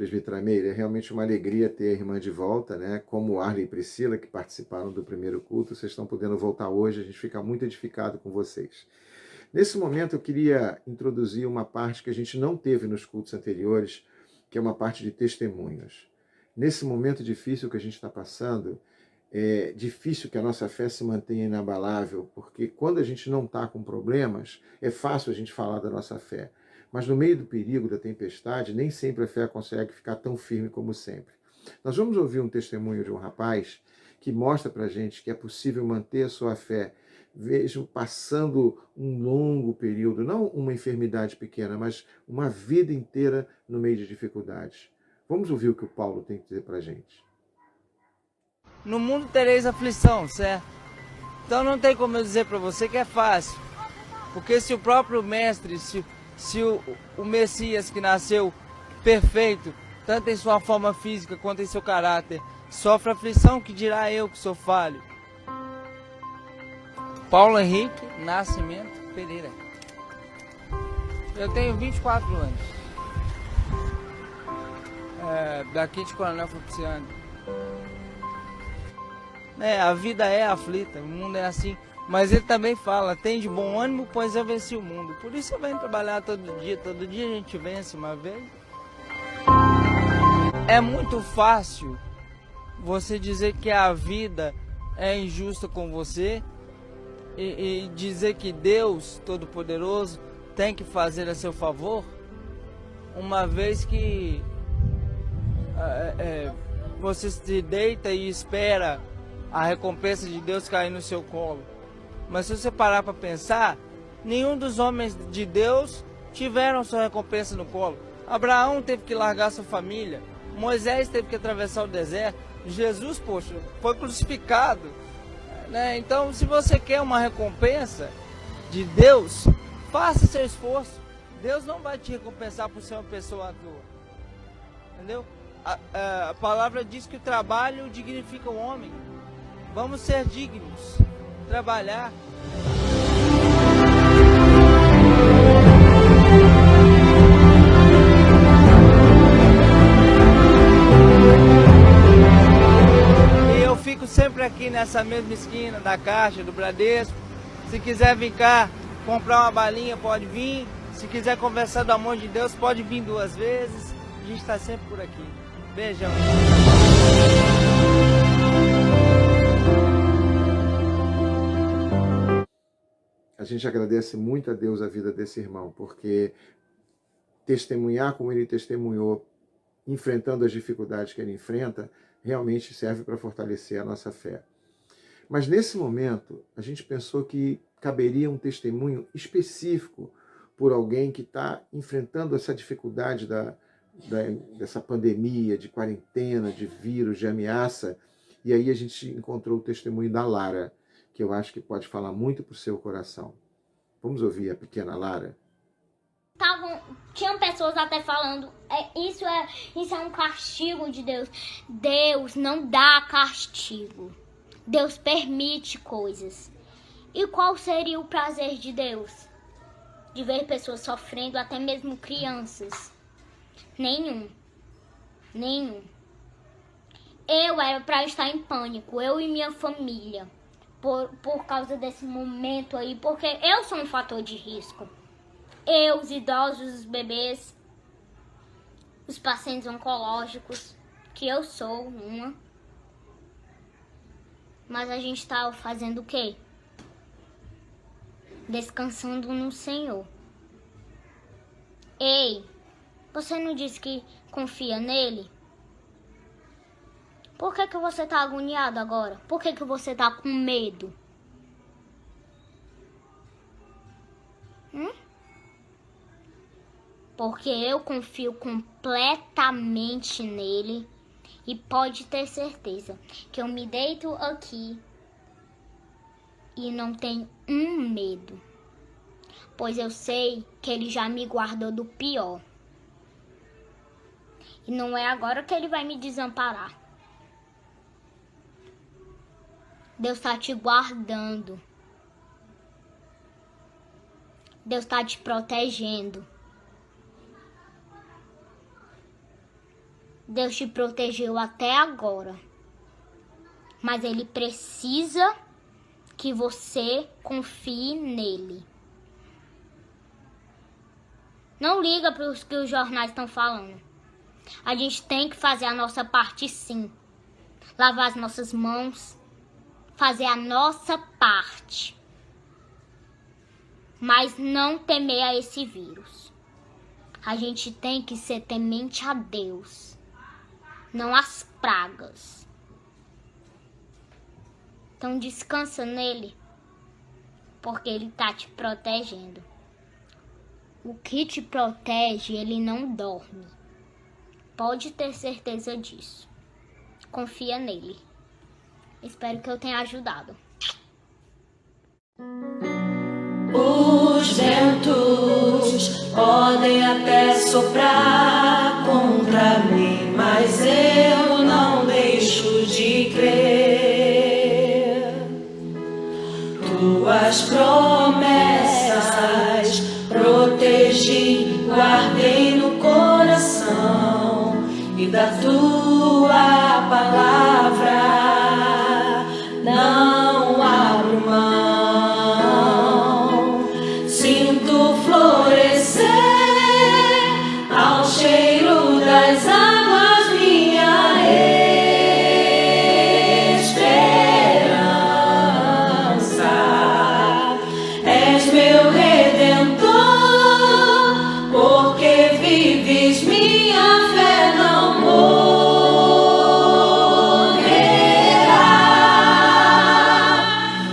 presbítera Meire, é realmente uma alegria ter a irmã de volta, né? Como Arley e Priscila, que participaram do primeiro culto, vocês estão podendo voltar hoje, a gente fica muito edificado com vocês. Nesse momento eu queria introduzir uma parte que a gente não teve nos cultos anteriores, que é uma parte de testemunhos. Nesse momento difícil que a gente está passando, é difícil que a nossa fé se mantenha inabalável, porque quando a gente não está com problemas, é fácil a gente falar da nossa fé. Mas no meio do perigo, da tempestade, nem sempre a fé consegue ficar tão firme como sempre. Nós vamos ouvir um testemunho de um rapaz que mostra para a gente que é possível manter a sua fé, mesmo passando um longo período, não uma enfermidade pequena, mas uma vida inteira no meio de dificuldades. Vamos ouvir o que o Paulo tem que dizer para a gente. No mundo tereis aflição, certo? Então não tem como eu dizer para você que é fácil. Porque se o próprio mestre, se o Messias que nasceu perfeito, tanto em sua forma física quanto em seu caráter, sofre aflição, que dirá eu que sou falho? Paulo Henrique Nascimento Pereira. Eu tenho 24 anos. Daqui de Coronel Feliciano. A vida é aflita, o mundo é assim. Mas ele também fala, tem de bom ânimo, pois eu venci o mundo. Por isso eu venho trabalhar todo dia a gente vence uma vez. É muito fácil você dizer que a vida é injusta com você e dizer que Deus Todo-Poderoso tem que fazer a seu favor, uma vez que você se deita e espera a recompensa de Deus cair no seu colo. Mas se você parar para pensar, nenhum dos homens de Deus tiveram sua recompensa no colo. Abraão teve que largar sua família, Moisés teve que atravessar o deserto, Jesus, poxa, foi crucificado, né? Então, se você quer uma recompensa de Deus, faça seu esforço. Deus não vai te recompensar por ser uma pessoa à toa, entendeu? A palavra diz que o trabalho dignifica o homem. Vamos ser dignos, trabalhar. E eu fico sempre aqui nessa mesma esquina da Caixa, do Bradesco. Se quiser vir cá comprar uma balinha, pode vir. Se quiser conversar do amor de Deus, pode vir 2 vezes. A gente está sempre por aqui. Beijão. A gente agradece muito a Deus a vida desse irmão, porque testemunhar como ele testemunhou, enfrentando as dificuldades que ele enfrenta, realmente serve para fortalecer a nossa fé. Mas nesse momento, a gente pensou que caberia um testemunho específico por alguém que está enfrentando essa dificuldade dessa pandemia, de quarentena, de vírus, de ameaça. E aí a gente encontrou o testemunho da Lara, que eu acho que pode falar muito para o seu coração. Vamos ouvir a pequena Lara? Tinham pessoas até falando, isso é um castigo de Deus. Deus não dá castigo. Deus permite coisas. E qual seria o prazer de Deus? De ver pessoas sofrendo, até mesmo crianças. Nenhum. Eu era para estar em pânico, eu e minha família. Por causa desse momento aí, porque eu sou um fator de risco. Eu, os idosos, os bebês, os pacientes oncológicos, que eu sou uma. Mas a gente tá fazendo o quê? Descansando no Senhor. Ei, você não disse que confia nele? Por que você tá agoniado agora? Por que você tá com medo? Porque eu confio completamente nele. E pode ter certeza que eu me deito aqui e não tenho medo. Pois eu sei que ele já me guardou do pior. E não é agora que ele vai me desamparar. Deus está te guardando. Deus está te protegendo. Deus te protegeu até agora. Mas Ele precisa que você confie nele. Não liga para os que os jornais estão falando. A gente tem que fazer a nossa parte sim. Lavar as nossas mãos. Fazer a nossa parte. Mas não temer a esse vírus. A gente tem que ser temente a Deus. Não às pragas. Então descansa nele. Porque ele está te protegendo. O que te protege, ele não dorme. Pode ter certeza disso. Confia nele. Espero que eu tenha ajudado. Os ventos podem até soprar contra mim, mas eu não deixo de crer. Tuas promessas protegi, guardei no coração, e da tua palavra não abro mão. Sinto florescer ao cheiro das águas minha esperança. És meu redentor, porque vives minha fé não morrerá.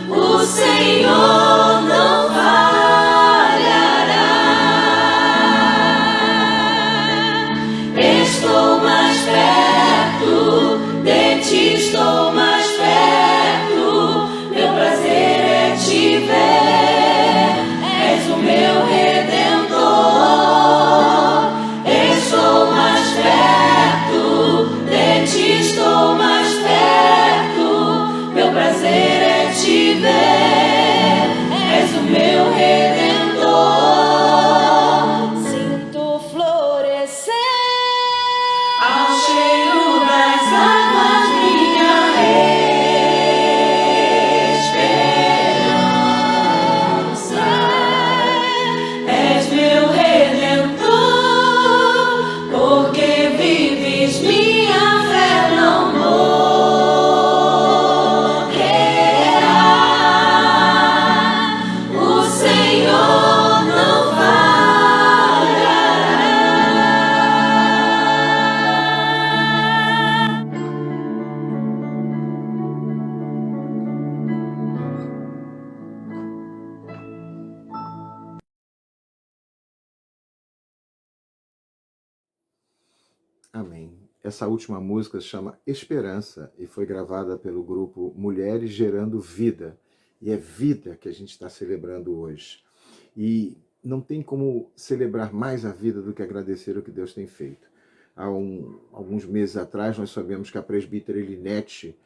O Senhor não falhará. Estou mais perto de ti, estou mais perto. Meu prazer é te ver. És o meu redentor. Estou mais perto de ti, estou mais perto. Meu prazer é te ver. És o meu redentor. Sinto florescer ao cheiro das águas minha esperança. És meu redentor, porque vives minha fé não morrerá. O Senhor não falhará. Amém. Essa última música se chama Esperança e foi gravada pelo grupo Mulheres Gerando Vida. E é vida que a gente está celebrando hoje. E não tem como celebrar mais a vida do que agradecer o que Deus tem feito. Há alguns meses atrás nós sabemos que a presbítera Elinete,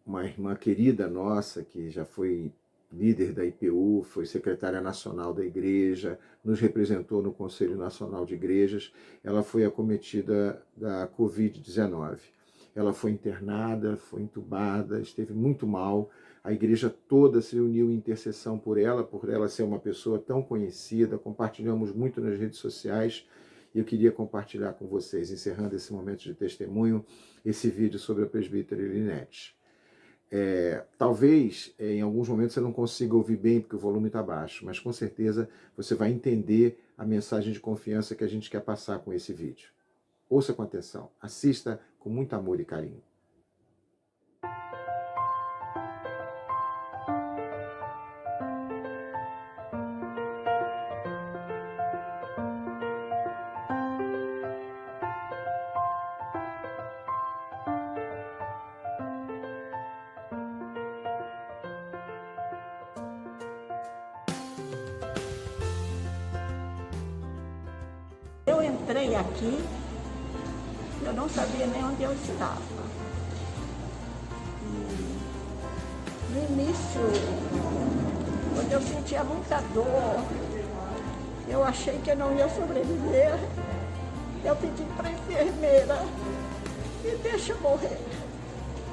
uma irmã querida nossa, que já foi líder da IPU, foi secretária nacional da igreja, nos representou no Conselho Nacional de Igrejas, ela foi acometida da Covid-19. Ela foi internada, foi entubada, esteve muito mal. A igreja toda se uniu em intercessão por ela ser uma pessoa tão conhecida, compartilhamos muito nas redes sociais, e eu queria compartilhar com vocês, encerrando esse momento de testemunho, esse vídeo sobre a presbítera Elinete. Talvez em alguns momentos você não consiga ouvir bem porque o volume está baixo, mas com certeza você vai entender a mensagem de confiança que a gente quer passar com esse vídeo. Ouça com atenção, assista com muito amor e carinho. Eu entrei aqui, eu não sabia nem onde eu estava. E no início, quando eu sentia muita dor, eu achei que eu não ia sobreviver. Eu pedi para a enfermeira, me deixa eu morrer.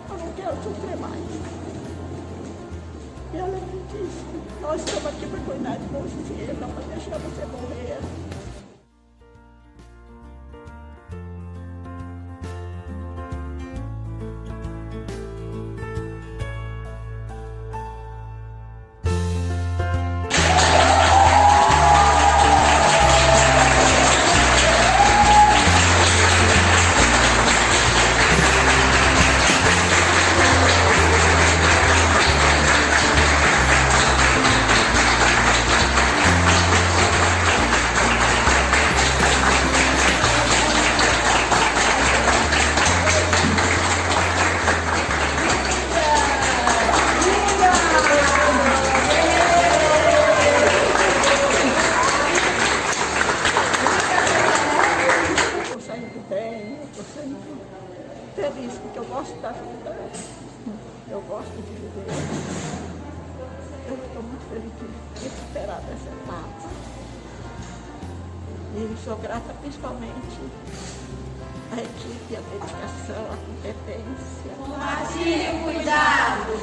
Eu não quero sofrer mais. E ela me disse, nós estamos aqui para cuidar de você, não para deixar você morrer. Feliz, porque eu gosto da vida, eu gosto de viver. Eu estou muito feliz de superar essa etapa. E sou grata principalmente à equipe, à dedicação, à competência. Compartilhe o cuidado.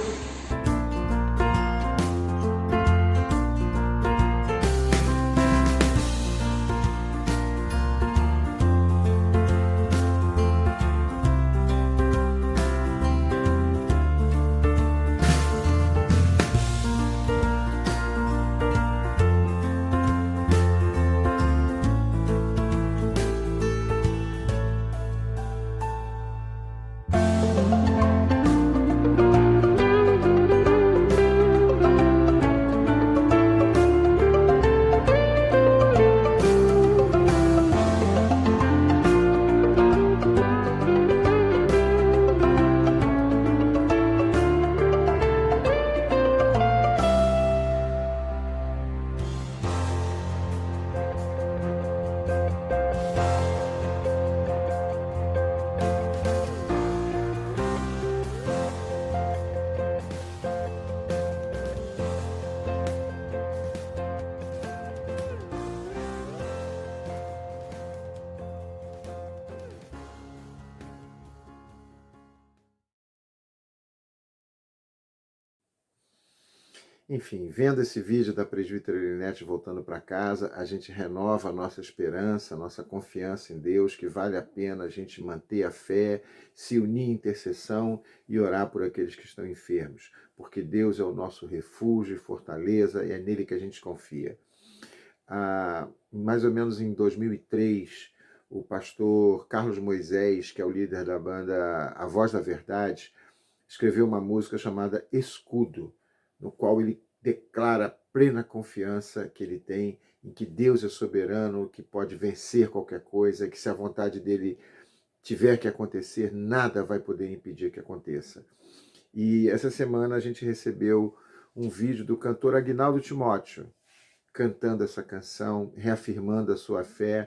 Enfim, vendo esse vídeo da presbítera Elinete voltando para casa, a gente renova a nossa esperança, a nossa confiança em Deus, que vale a pena a gente manter a fé, se unir em intercessão e orar por aqueles que estão enfermos, porque Deus é o nosso refúgio e fortaleza e é nele que a gente confia. Mais ou menos em 2003, o pastor Carlos Moisés, que é o líder da banda A Voz da Verdade, escreveu uma música chamada Escudo, no qual ele declara plena confiança que ele tem em que Deus é soberano, que pode vencer qualquer coisa, que se a vontade dele tiver que acontecer, nada vai poder impedir que aconteça. E essa semana a gente recebeu um vídeo do cantor Aguinaldo Timóteo, cantando essa canção, reafirmando a sua fé,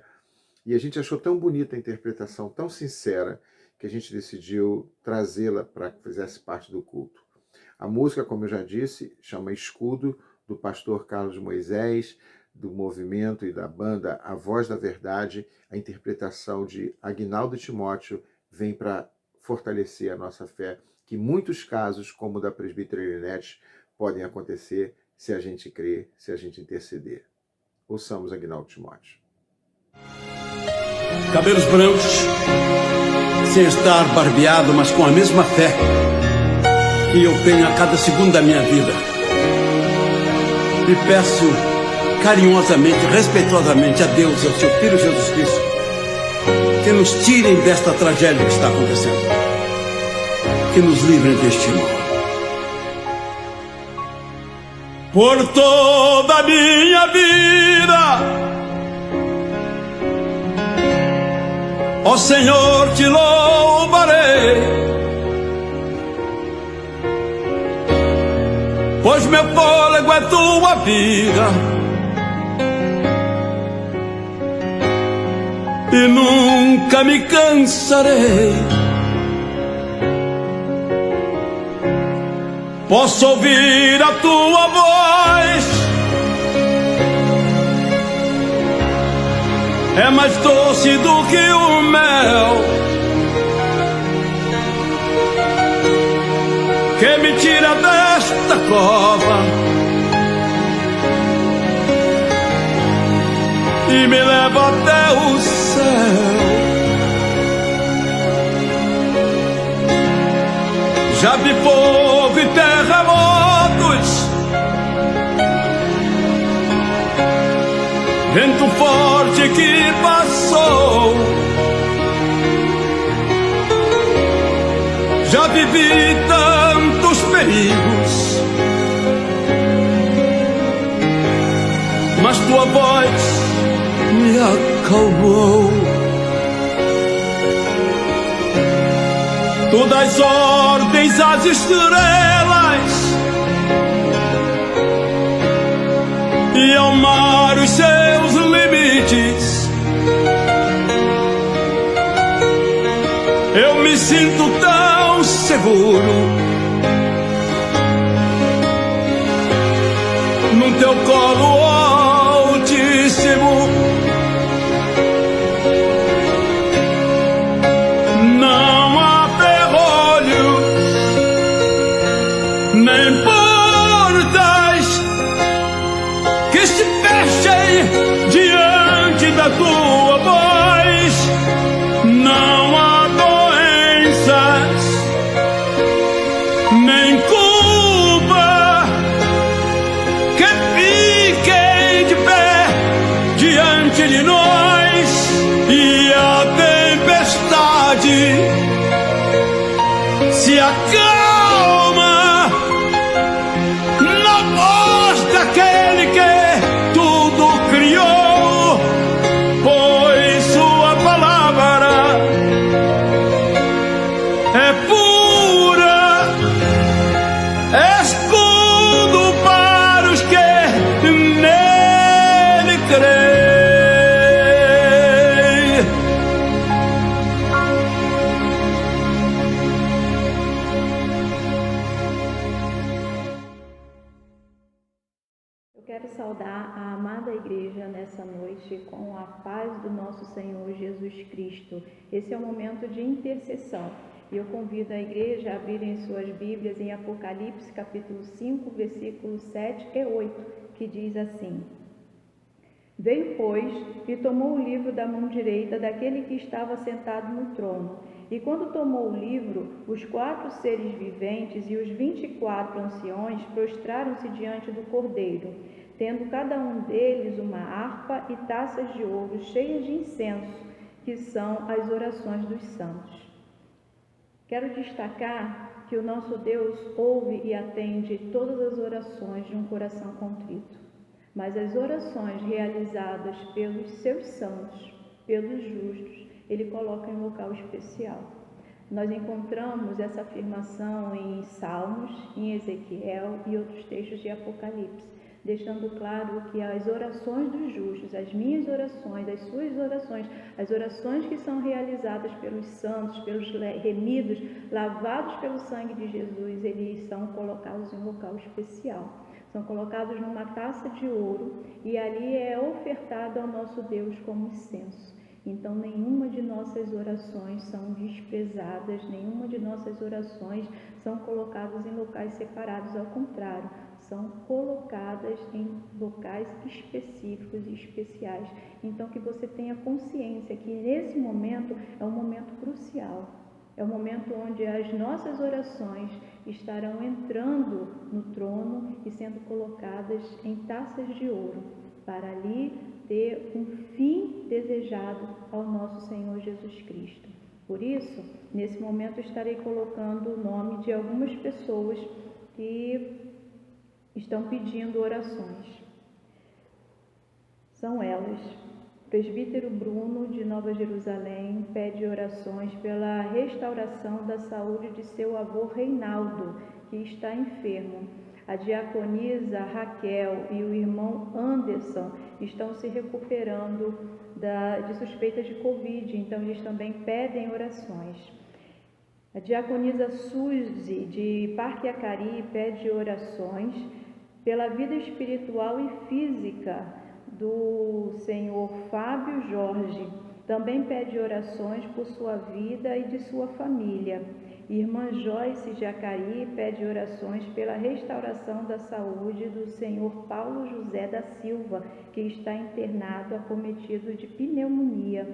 e a gente achou tão bonita a interpretação, tão sincera, que a gente decidiu trazê-la para que fizesse parte do culto. A música, como eu já disse, chama Escudo, do pastor Carlos Moisés, do movimento e da banda A Voz da Verdade. A interpretação de Aguinaldo Timóteo vem para fortalecer a nossa fé, que muitos casos, como o da presbítera Elinete, podem acontecer se a gente crer, se a gente interceder. Ouçamos Aguinaldo Timóteo. Cabelos brancos, sem estar barbeado, mas com a mesma fé que eu tenho a cada segundo da minha vida. E peço carinhosamente, respeitosamente a Deus e ao seu Filho Jesus Cristo que nos tirem desta tragédia que está acontecendo, que nos livrem deste mal. Por toda a minha vida, ó Senhor, te louvarei, pois meu fôlego é tua vida, e nunca me cansarei. Posso ouvir a tua voz é mais doce do que o mel, que me tira desta cova e me leva até o céu. Já vi fogo e terremotos, vento forte que passou. Já vivi tantos perigos, mas tua voz me acalmou. Tu dás ordens às estrelas e ao mar os seus limites. Eu me sinto tão seguro no teu colo altíssimo. Não há ferrolho, nem portas que se fechem diante da tua voz. Não há doenças, nem culpa que fiquem de pé diante de nós. E a tempestade se acalma na voz daquele que tudo criou, pois sua palavra é pura, escudo para os que nele creem. Eu quero saudar a amada igreja nessa noite com a paz do nosso Senhor Jesus Cristo. Esse é o momento de intercessão. E eu convido a igreja a abrirem suas Bíblias em Apocalipse, capítulo 5, versículos 7 e 8, que diz assim: Veio, pois, e tomou o livro da mão direita daquele que estava sentado no trono. E quando tomou o livro, os 4 seres viventes e os 24 anciões prostraram-se diante do Cordeiro, tendo cada um deles uma harpa e taças de ouro cheias de incenso, que são as orações dos santos. Quero destacar que o nosso Deus ouve e atende todas as orações de um coração contrito, mas as orações realizadas pelos seus santos, pelos justos, Ele coloca em local especial. Nós encontramos essa afirmação em Salmos, em Ezequiel e outros textos de Apocalipse, deixando claro que as orações dos justos, as minhas orações, as suas orações, as orações que são realizadas pelos santos, pelos remidos, lavados pelo sangue de Jesus, eles são colocados em local especial. São colocados numa taça de ouro e ali é ofertado ao nosso Deus como incenso. Então, nenhuma de nossas orações são desprezadas, nenhuma de nossas orações são colocadas em locais separados, ao contrário, são colocadas em locais específicos e especiais. Então, que você tenha consciência que nesse momento é um momento crucial, é um momento onde as nossas orações estarão entrando no trono e sendo colocadas em taças de ouro, para ali ter um fim desejado ao nosso Senhor Jesus Cristo. Por isso, nesse momento estarei colocando o nome de algumas pessoas que estão pedindo orações. São elas: Presbítero Bruno, de Nova Jerusalém, pede orações pela restauração da saúde de seu avô Reinaldo, que está enfermo. A diaconisa Raquel e o irmão Anderson estão se recuperando de suspeitas de Covid, então eles também pedem orações. A diaconisa Suzy, de Parque Acari, pede orações pela vida espiritual e física do senhor Fábio Jorge. Também pede orações por sua vida e de sua família. Irmã Joyce Jacari pede orações pela restauração da saúde do senhor Paulo José da Silva, que está internado acometido de pneumonia.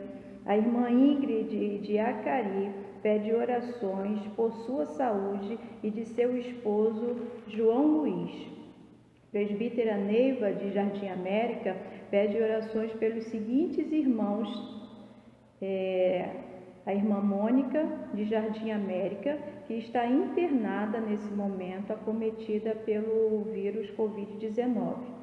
A irmã Ingrid de Acari pede orações por sua saúde e de seu esposo João Luiz. Presbítera Neiva de Jardim América pede orações pelos seguintes irmãos: a irmã Mônica de Jardim América, que está internada nesse momento, acometida pelo vírus Covid-19.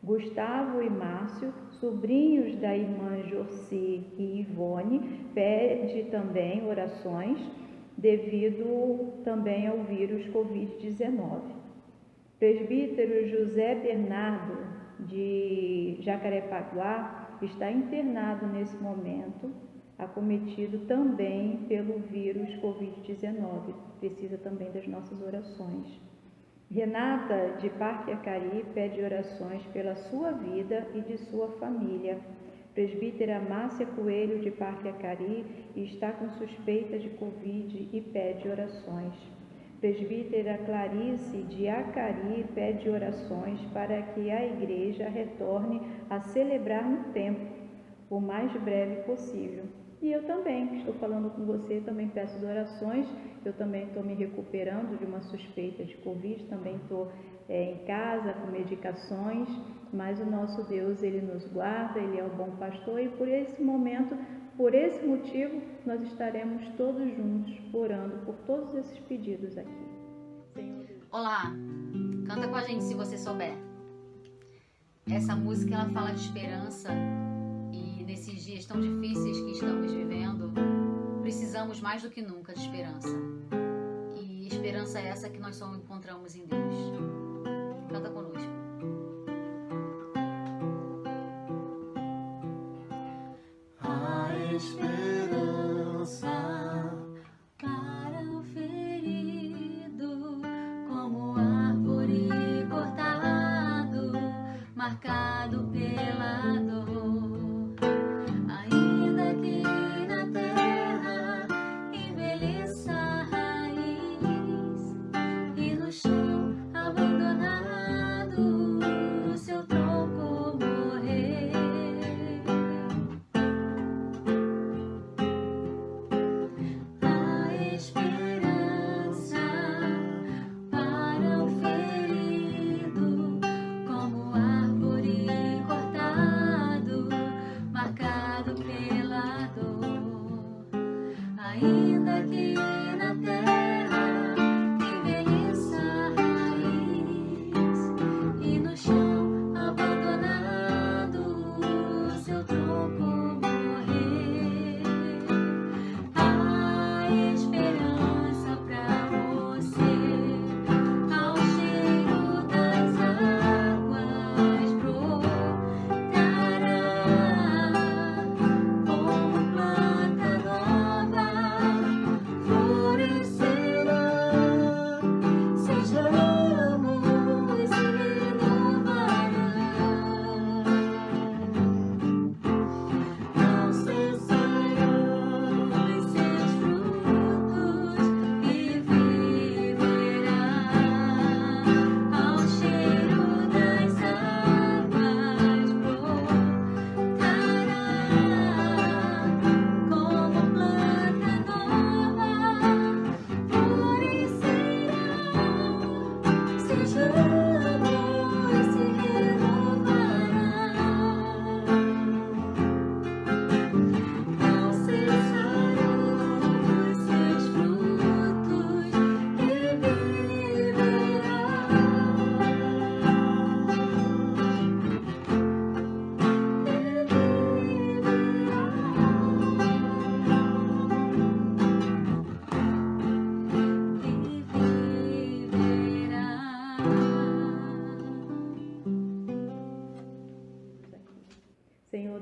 Gustavo e Márcio, sobrinhos da irmã Jorci e Ivone, pede também orações devido também ao vírus Covid-19. Presbítero José Bernardo de Jacarepaguá está internado nesse momento, acometido também pelo vírus Covid-19. Precisa também das nossas orações. Renata de Parque Acari pede orações pela sua vida e de sua família. Presbítera Márcia Coelho de Parque Acari está com suspeita de Covid e pede orações. Presbítera Clarice de Acari pede orações para que a igreja retorne a celebrar no tempo, o mais breve possível. E eu também, que estou falando com você, também peço orações. Eu também estou me recuperando de uma suspeita de Covid, também estou em casa com medicações, mas o nosso Deus, Ele nos guarda, Ele é o bom pastor e por esse momento, por esse motivo, nós estaremos todos juntos orando por todos esses pedidos aqui. Senhor Deus. Olá, canta com a gente se você souber. Essa música ela fala de esperança. Nesses dias tão difíceis que estamos vivendo, precisamos mais do que nunca de esperança. E esperança é essa que nós só encontramos em Deus. Canta conosco. A esperança para o ferido, como árvore cortado, marcado pela dor.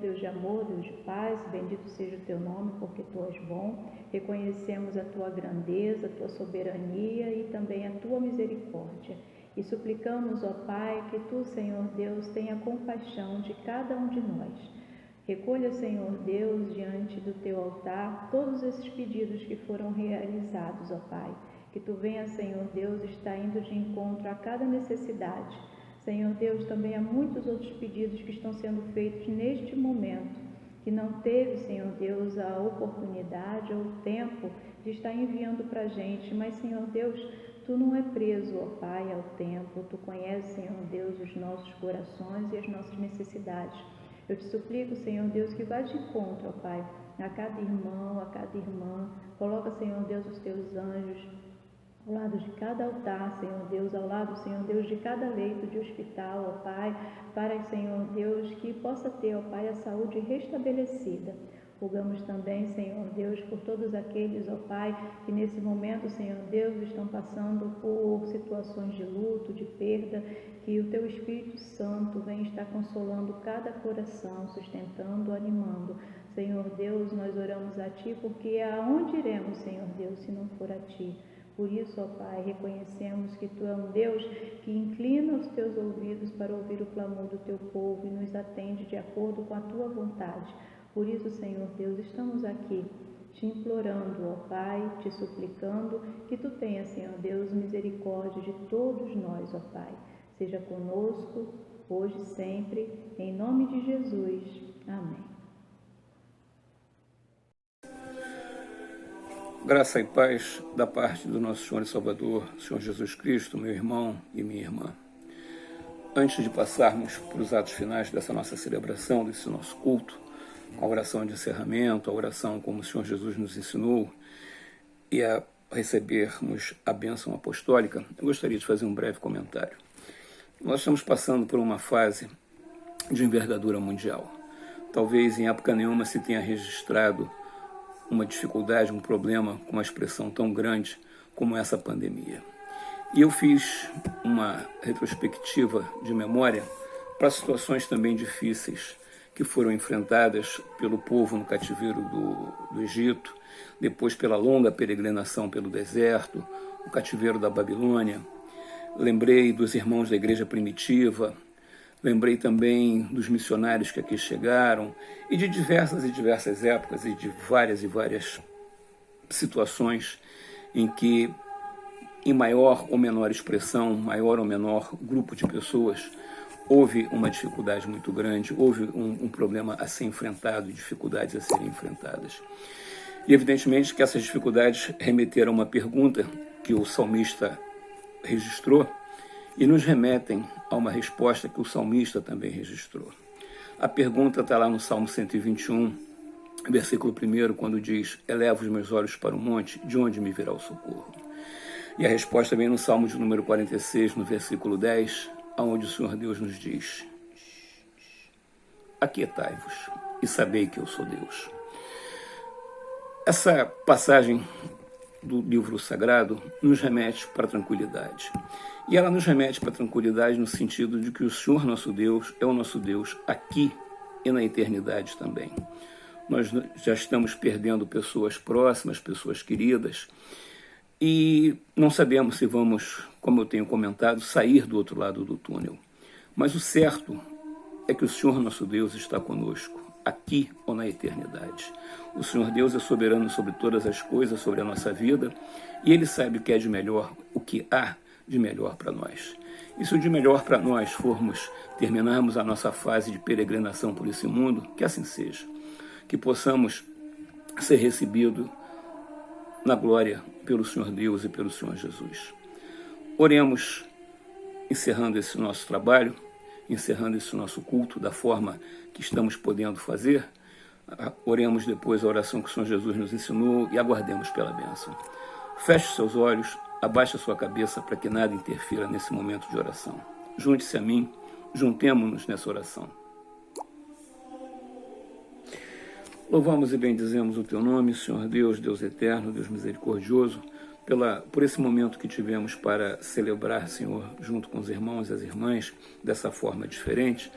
Deus de amor, Deus de paz, bendito seja o teu nome, porque tu és bom. Reconhecemos a tua grandeza, a tua soberania e também a tua misericórdia. E suplicamos, ó Pai, que Tu, Senhor Deus, tenha compaixão de cada um de nós. Recolha, Senhor Deus, diante do Teu altar todos esses pedidos que foram realizados, ó Pai. Que Tu venha, Senhor Deus, estar indo de encontro a cada necessidade. Senhor Deus, também há muitos outros pedidos que estão sendo feitos neste momento, que não teve, Senhor Deus, a oportunidade ou o tempo de estar enviando para a gente. Mas, Senhor Deus, Tu não é preso, ó Pai, ao tempo. Tu conheces, Senhor Deus, os nossos corações e as nossas necessidades. Eu te suplico, Senhor Deus, que vá de encontro, ó Pai, a cada irmão, a cada irmã. Coloca, Senhor Deus, os Teus anjos ao lado de cada altar, Senhor Deus, ao lado, Senhor Deus, de cada leito de hospital, ó Pai, para, Senhor Deus, que possa ter, ó Pai, a saúde restabelecida. Rogamos também, Senhor Deus, por todos aqueles, ó Pai, que nesse momento, Senhor Deus, estão passando por situações de luto, de perda, que o Teu Espírito Santo venha estar consolando cada coração, sustentando, animando. Senhor Deus, nós oramos a Ti, porque aonde iremos, Senhor Deus, se não for a Ti? Por isso, ó Pai, reconhecemos que Tu é um Deus que inclina os Teus ouvidos para ouvir o clamor do Teu povo e nos atende de acordo com a Tua vontade. Por isso, Senhor Deus, estamos aqui te implorando, ó Pai, te suplicando que Tu tenha, Senhor Deus, misericórdia de todos nós, ó Pai. Seja conosco, hoje e sempre, em nome de Jesus. Amém. Graça e paz da parte do nosso Senhor e Salvador, Senhor Jesus Cristo, meu irmão e minha irmã. Antes de passarmos para os atos finais dessa nossa celebração, desse nosso culto, a oração de encerramento, a oração como o Senhor Jesus nos ensinou, e a recebermos a bênção apostólica, eu gostaria de fazer um breve comentário. Nós estamos passando por uma fase de envergadura mundial. Talvez em época nenhuma se tenha registrado uma dificuldade, um problema com uma expressão tão grande como essa pandemia. E eu fiz uma retrospectiva de memória para situações também difíceis que foram enfrentadas pelo povo no cativeiro do Egito, depois pela longa peregrinação pelo deserto, o cativeiro da Babilônia. Lembrei dos irmãos da igreja primitiva, lembrei também dos missionários que aqui chegaram e de diversas épocas e de várias situações em que, em maior ou menor expressão, maior ou menor grupo de pessoas, houve uma dificuldade muito grande, houve um problema a ser enfrentado, dificuldades a serem enfrentadas. E evidentemente que essas dificuldades remeteram a uma pergunta que o salmista registrou e nos remetem a uma resposta que o salmista também registrou. A pergunta está lá no Salmo 121, versículo 1, quando diz: eleva os meus olhos para o monte, de onde me virá o socorro? E a resposta vem no Salmo de número 46, no versículo 10, onde o Senhor Deus nos diz: aquietai-vos e sabei que eu sou Deus. Essa passagem do livro sagrado nos remete para a tranquilidade. E ela nos remete para a tranquilidade no sentido de que o Senhor nosso Deus é o nosso Deus aqui e na eternidade também. Nós já estamos perdendo pessoas próximas, pessoas queridas, e não sabemos se vamos, como eu tenho comentado, sair do outro lado do túnel. Mas o certo é que o Senhor nosso Deus está conosco, aqui ou na eternidade. O Senhor Deus é soberano sobre todas as coisas, sobre a nossa vida, e Ele sabe o que é de melhor, o que há de melhor para nós. E se o de melhor para nós formos terminarmos a nossa fase de peregrinação por esse mundo, que assim seja. Que possamos ser recebidos na glória pelo Senhor Deus e pelo Senhor Jesus. Oremos, encerrando esse nosso trabalho, encerrando esse nosso culto da forma que estamos podendo fazer. Oremos depois a oração que o Senhor Jesus nos ensinou e aguardemos pela bênção. Feche seus olhos, abaixe a sua cabeça para que nada interfira nesse momento de oração. Junte-se a mim, juntemo-nos nessa oração. Louvamos e bendizemos o Teu nome, Senhor Deus, Deus eterno, Deus misericordioso, por esse momento que tivemos para celebrar, Senhor, junto com os irmãos e as irmãs, dessa forma diferente,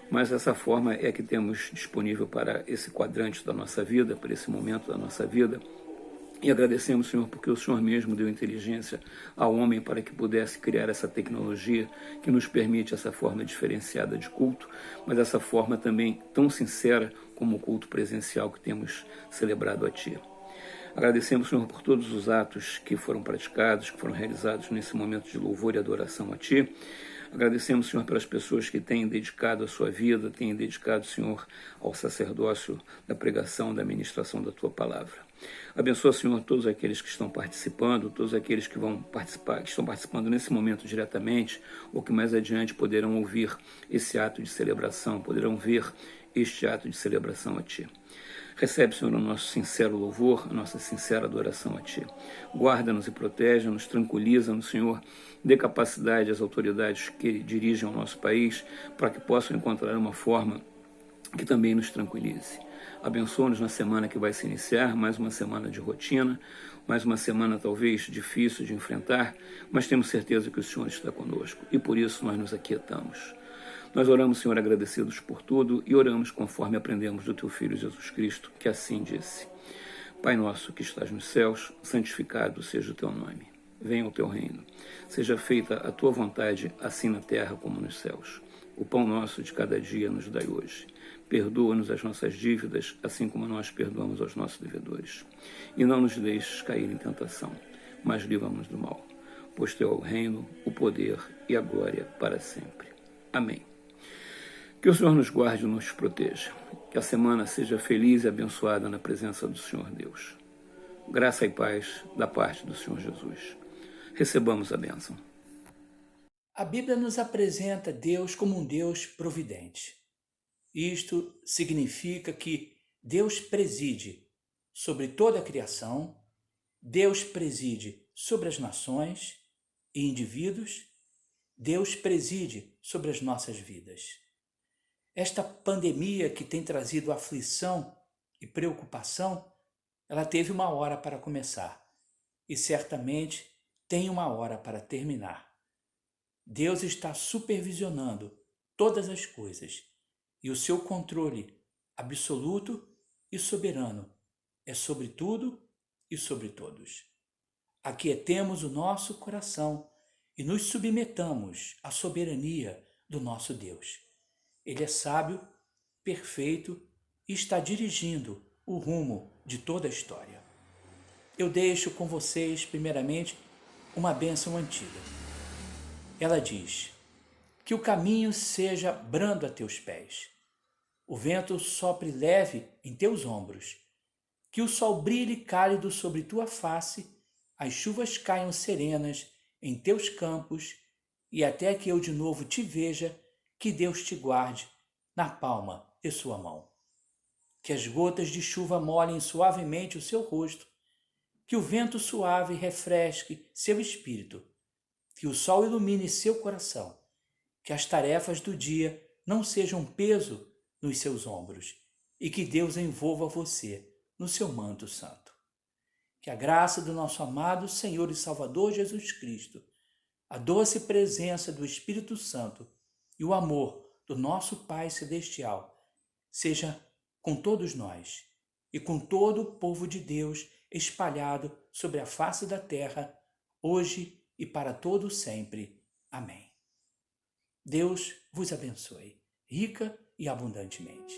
mas essa forma é que temos disponível para esse quadrante da nossa vida, para esse momento da nossa vida, E agradecemos, Senhor, porque o Senhor mesmo deu inteligência ao homem para que pudesse criar essa tecnologia que nos permite essa forma diferenciada de culto, mas essa forma também tão sincera como o culto presencial que temos celebrado a Ti. Agradecemos, Senhor, por todos os atos que foram praticados, que foram realizados nesse momento de louvor e adoração a Ti. Agradecemos, Senhor, pelas pessoas que têm dedicado a sua vida, têm dedicado, Senhor, ao sacerdócio da pregação, da ministração da Tua palavra. Abençoa, Senhor, todos aqueles que estão participando, todos aqueles que vão participar, que estão participando nesse momento diretamente, ou que mais adiante poderão ouvir esse ato de celebração, poderão ver este ato de celebração a Ti. Recebe, Senhor, o nosso sincero louvor, a nossa sincera adoração a Ti. Guarda-nos e protege-nos, tranquiliza-nos, Senhor. Dê capacidade às autoridades que dirigem o nosso país para que possam encontrar uma forma que também nos tranquilize. Abençoa-nos na semana que vai se iniciar, mais uma semana de rotina, mais uma semana talvez difícil de enfrentar, mas temos certeza que o Senhor está conosco e por isso nós nos aquietamos. Nós oramos, Senhor, agradecidos por tudo e oramos conforme aprendemos do Teu Filho Jesus Cristo, que assim disse: Pai nosso que estás nos céus, santificado seja o Teu nome. Venha o Teu reino. Seja feita a Tua vontade, assim na terra como nos céus. O pão nosso de cada dia nos dai hoje. Perdoa-nos as nossas dívidas, assim como nós perdoamos aos nossos devedores. E não nos deixes cair em tentação, mas livra-nos do mal. Pois Teu é o reino, o poder e a glória para sempre. Amém. Que o Senhor nos guarde e nos proteja. Que a semana seja feliz e abençoada na presença do Senhor Deus. Graça e paz da parte do Senhor Jesus. Recebamos a bênção. A Bíblia nos apresenta Deus como um Deus providente. Isto significa que Deus preside sobre toda a criação, Deus preside sobre as nações e indivíduos, Deus preside sobre as nossas vidas. Esta pandemia que tem trazido aflição e preocupação, ela teve uma hora para começar e certamente tem uma hora para terminar. Deus está supervisionando todas as coisas e o seu controle absoluto e soberano é sobre tudo e sobre todos. Aquietemos o nosso coração e nos submetamos à soberania do nosso Deus. Ele é sábio, perfeito e está dirigindo o rumo de toda a história. Eu deixo com vocês, primeiramente, uma bênção antiga. Ela diz: que o caminho seja brando a teus pés, o vento sopre leve em teus ombros, que o sol brilhe cálido sobre tua face, as chuvas caiam serenas em teus campos, e até que eu de novo te veja, que Deus te guarde na palma de sua mão. Que as gotas de chuva molhem suavemente o seu rosto, que o vento suave refresque seu espírito, que o sol ilumine seu coração, que as tarefas do dia não sejam peso nos seus ombros e que Deus envolva você no seu manto santo. Que a graça do nosso amado Senhor e Salvador Jesus Cristo, a doce presença do Espírito Santo e o amor do nosso Pai Celestial seja com todos nós e com todo o povo de Deus espalhado sobre a face da terra, hoje e para todo sempre. Amém. Deus vos abençoe, rica e abundantemente.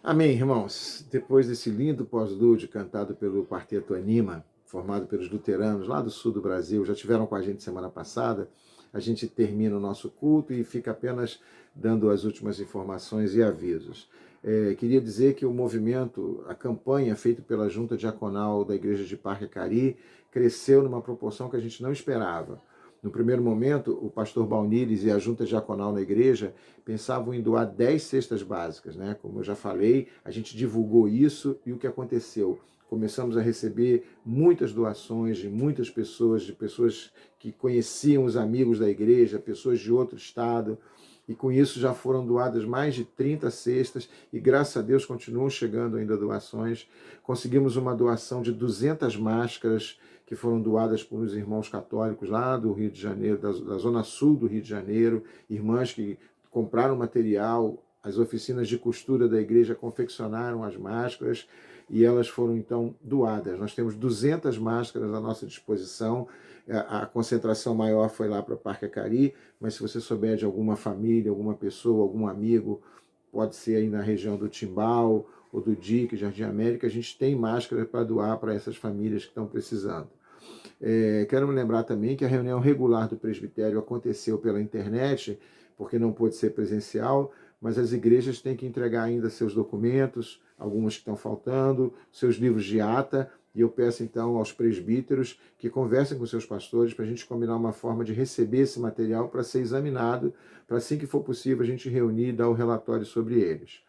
Amém, irmãos. Depois desse lindo pós-lúdio cantado pelo Quarteto Anima, formado pelos luteranos lá do sul do Brasil, já tiveram com a gente semana passada, a gente termina o nosso culto e fica apenas dando as últimas informações e avisos. Queria dizer que o movimento, a campanha feita pela Junta Diaconal da Igreja de Parque Cari cresceu numa proporção que a gente não esperava. No primeiro momento, o pastor Baunilles e a Junta Diaconal na igreja pensavam em doar 10 cestas básicas, né? Como eu já falei, a gente divulgou isso e o que aconteceu? Começamos a receber muitas doações de muitas pessoas, de pessoas que conheciam os amigos da igreja, pessoas de outro estado, e com isso já foram doadas mais de 30 cestas e graças a Deus continuam chegando ainda doações. Conseguimos uma doação de 200 máscaras que foram doadas por uns irmãos católicos lá do Rio de Janeiro, da zona sul do Rio de Janeiro, irmãs que compraram material, as oficinas de costura da igreja confeccionaram as máscaras e elas foram então doadas. Nós temos 200 máscaras à nossa disposição, a concentração maior foi lá para o Parque Cari, mas se você souber de alguma família, alguma pessoa, algum amigo, pode ser aí na região do Timbal ou do DIC, Jardim América, a gente tem máscaras para doar para essas famílias que estão precisando. Quero me lembrar também que a reunião regular do presbitério aconteceu pela internet, porque não pôde ser presencial, mas as igrejas têm que entregar ainda seus documentos, algumas que estão faltando, seus livros de ata, e eu peço então aos presbíteros que conversem com seus pastores para a gente combinar uma forma de receber esse material para ser examinado, para assim que for possível a gente reunir e dar o relatório sobre eles.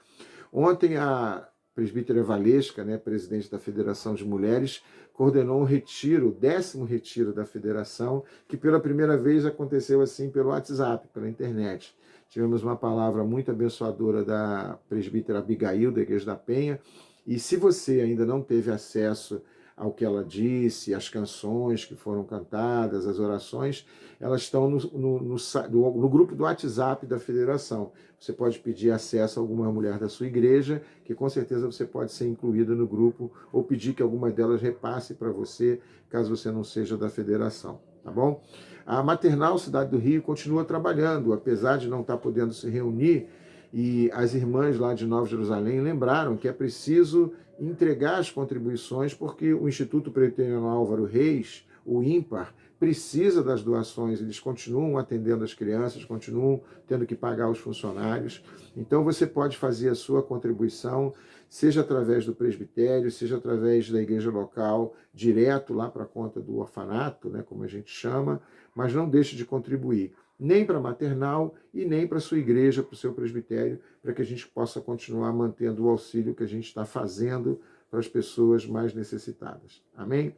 Ontem a presbítera Valesca, né, presidente da Federação de Mulheres, coordenou um retiro, o 10º retiro da federação, que pela primeira vez aconteceu assim pelo WhatsApp, pela internet. Tivemos uma palavra muito abençoadora da presbítera Abigail, da Igreja da Penha, e se você ainda não teve acesso ao que ela disse, as canções que foram cantadas, as orações, elas estão no grupo do WhatsApp da federação. Você pode pedir acesso a alguma mulher da sua igreja, que com certeza você pode ser incluída no grupo, ou pedir que alguma delas repasse para você, caso você não seja da federação, tá bom? A Maternal Cidade do Rio continua trabalhando, apesar de não estar podendo se reunir, e as irmãs lá de Nova Jerusalém lembraram que é preciso entregar as contribuições, porque o Instituto Presbiteriano Álvaro Reis, o IMPAR, precisa das doações, eles continuam atendendo as crianças, continuam tendo que pagar os funcionários. Então você pode fazer a sua contribuição, seja através do presbitério, seja através da igreja local, direto lá para a conta do orfanato, né, como a gente chama, mas não deixe de contribuir, nem para a maternal e nem para a sua igreja, para o seu presbitério, para que a gente possa continuar mantendo o auxílio que a gente está fazendo para as pessoas mais necessitadas. Amém?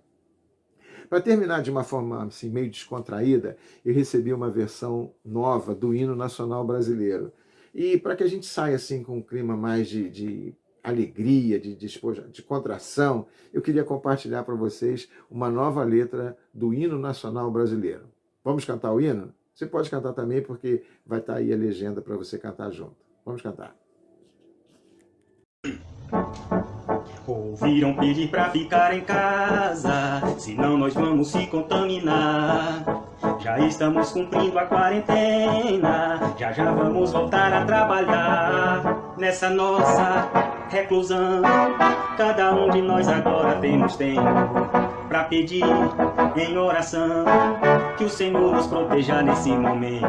Para terminar de uma forma assim, meio descontraída, eu recebi uma versão nova do hino nacional brasileiro. E para que a gente saia assim, com um clima mais de alegria, de contração, eu queria compartilhar para vocês uma nova letra do hino nacional brasileiro. Vamos cantar o hino? Você pode cantar também, porque vai estar aí a legenda para você cantar junto. Vamos cantar. Ouviram pedir pra ficar em casa, senão nós vamos se contaminar. Já estamos cumprindo a quarentena, já já vamos voltar a trabalhar. Nessa nossa reclusão, cada um de nós agora temos tempo pra pedir em oração que o Senhor nos proteja nesse momento.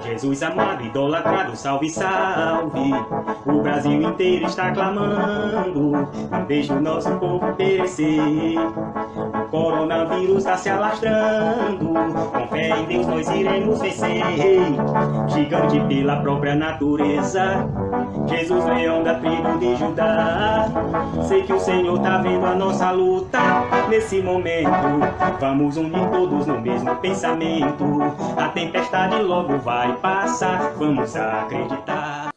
Jesus amado, idolatrado, salve, salve. O Brasil inteiro está clamando, não deixe o nosso povo perecer. O coronavírus está se alastrando, com fé em Deus nós iremos vencer. Gigante pela própria natureza, Jesus leão da tribo de Judá. Sei que o Senhor tá vendo a nossa luta nesse momento. Vamos unir todos no mesmo pensamento. A tempestade logo vai passar, vamos acreditar.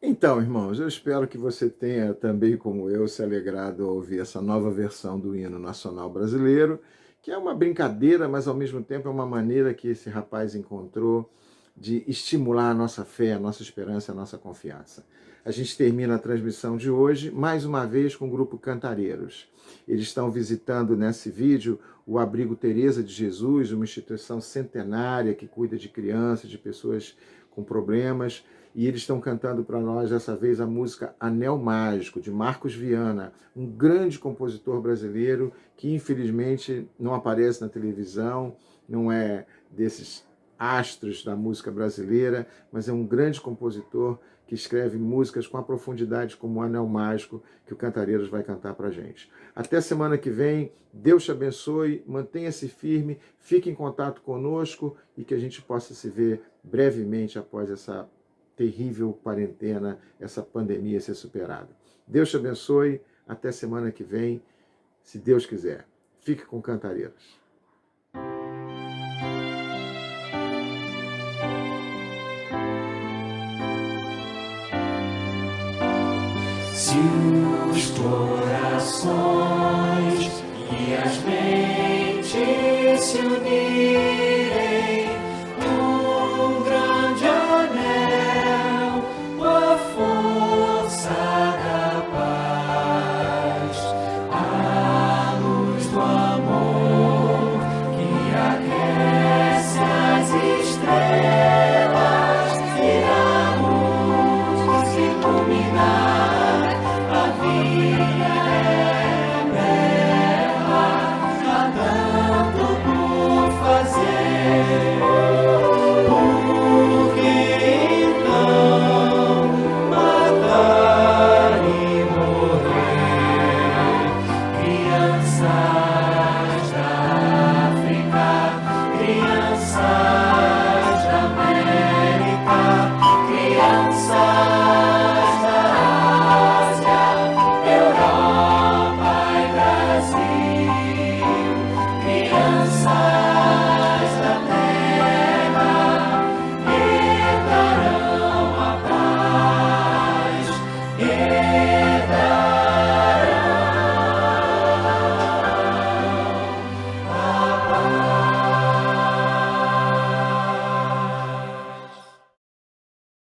Então, irmãos, eu espero que você tenha também, como eu, se alegrado ao ouvir essa nova versão do hino nacional brasileiro, que é uma brincadeira, mas ao mesmo tempo é uma maneira que esse rapaz encontrou de estimular a nossa fé, a nossa esperança, a nossa confiança. A gente termina a transmissão de hoje, mais uma vez, com o grupo Cantareiros. Eles estão visitando nesse vídeo o Abrigo Teresa de Jesus, uma instituição centenária que cuida de crianças, de pessoas com problemas, E eles estão cantando para nós, dessa vez, a música Anel Mágico, de Marcos Viana, um grande compositor brasileiro que, infelizmente, não aparece na televisão, não é desses astros da música brasileira, mas é um grande compositor que escreve músicas com a profundidade como o Anel Mágico, que o Cantareiros vai cantar para a gente. Até semana que vem, Deus te abençoe, mantenha-se firme, fique em contato conosco e que a gente possa se ver brevemente após essa terrível quarentena, essa pandemia ser superada. Deus te abençoe, até semana que vem, se Deus quiser. Fique com Cantareiros. Se os corações e as mentes se unirem,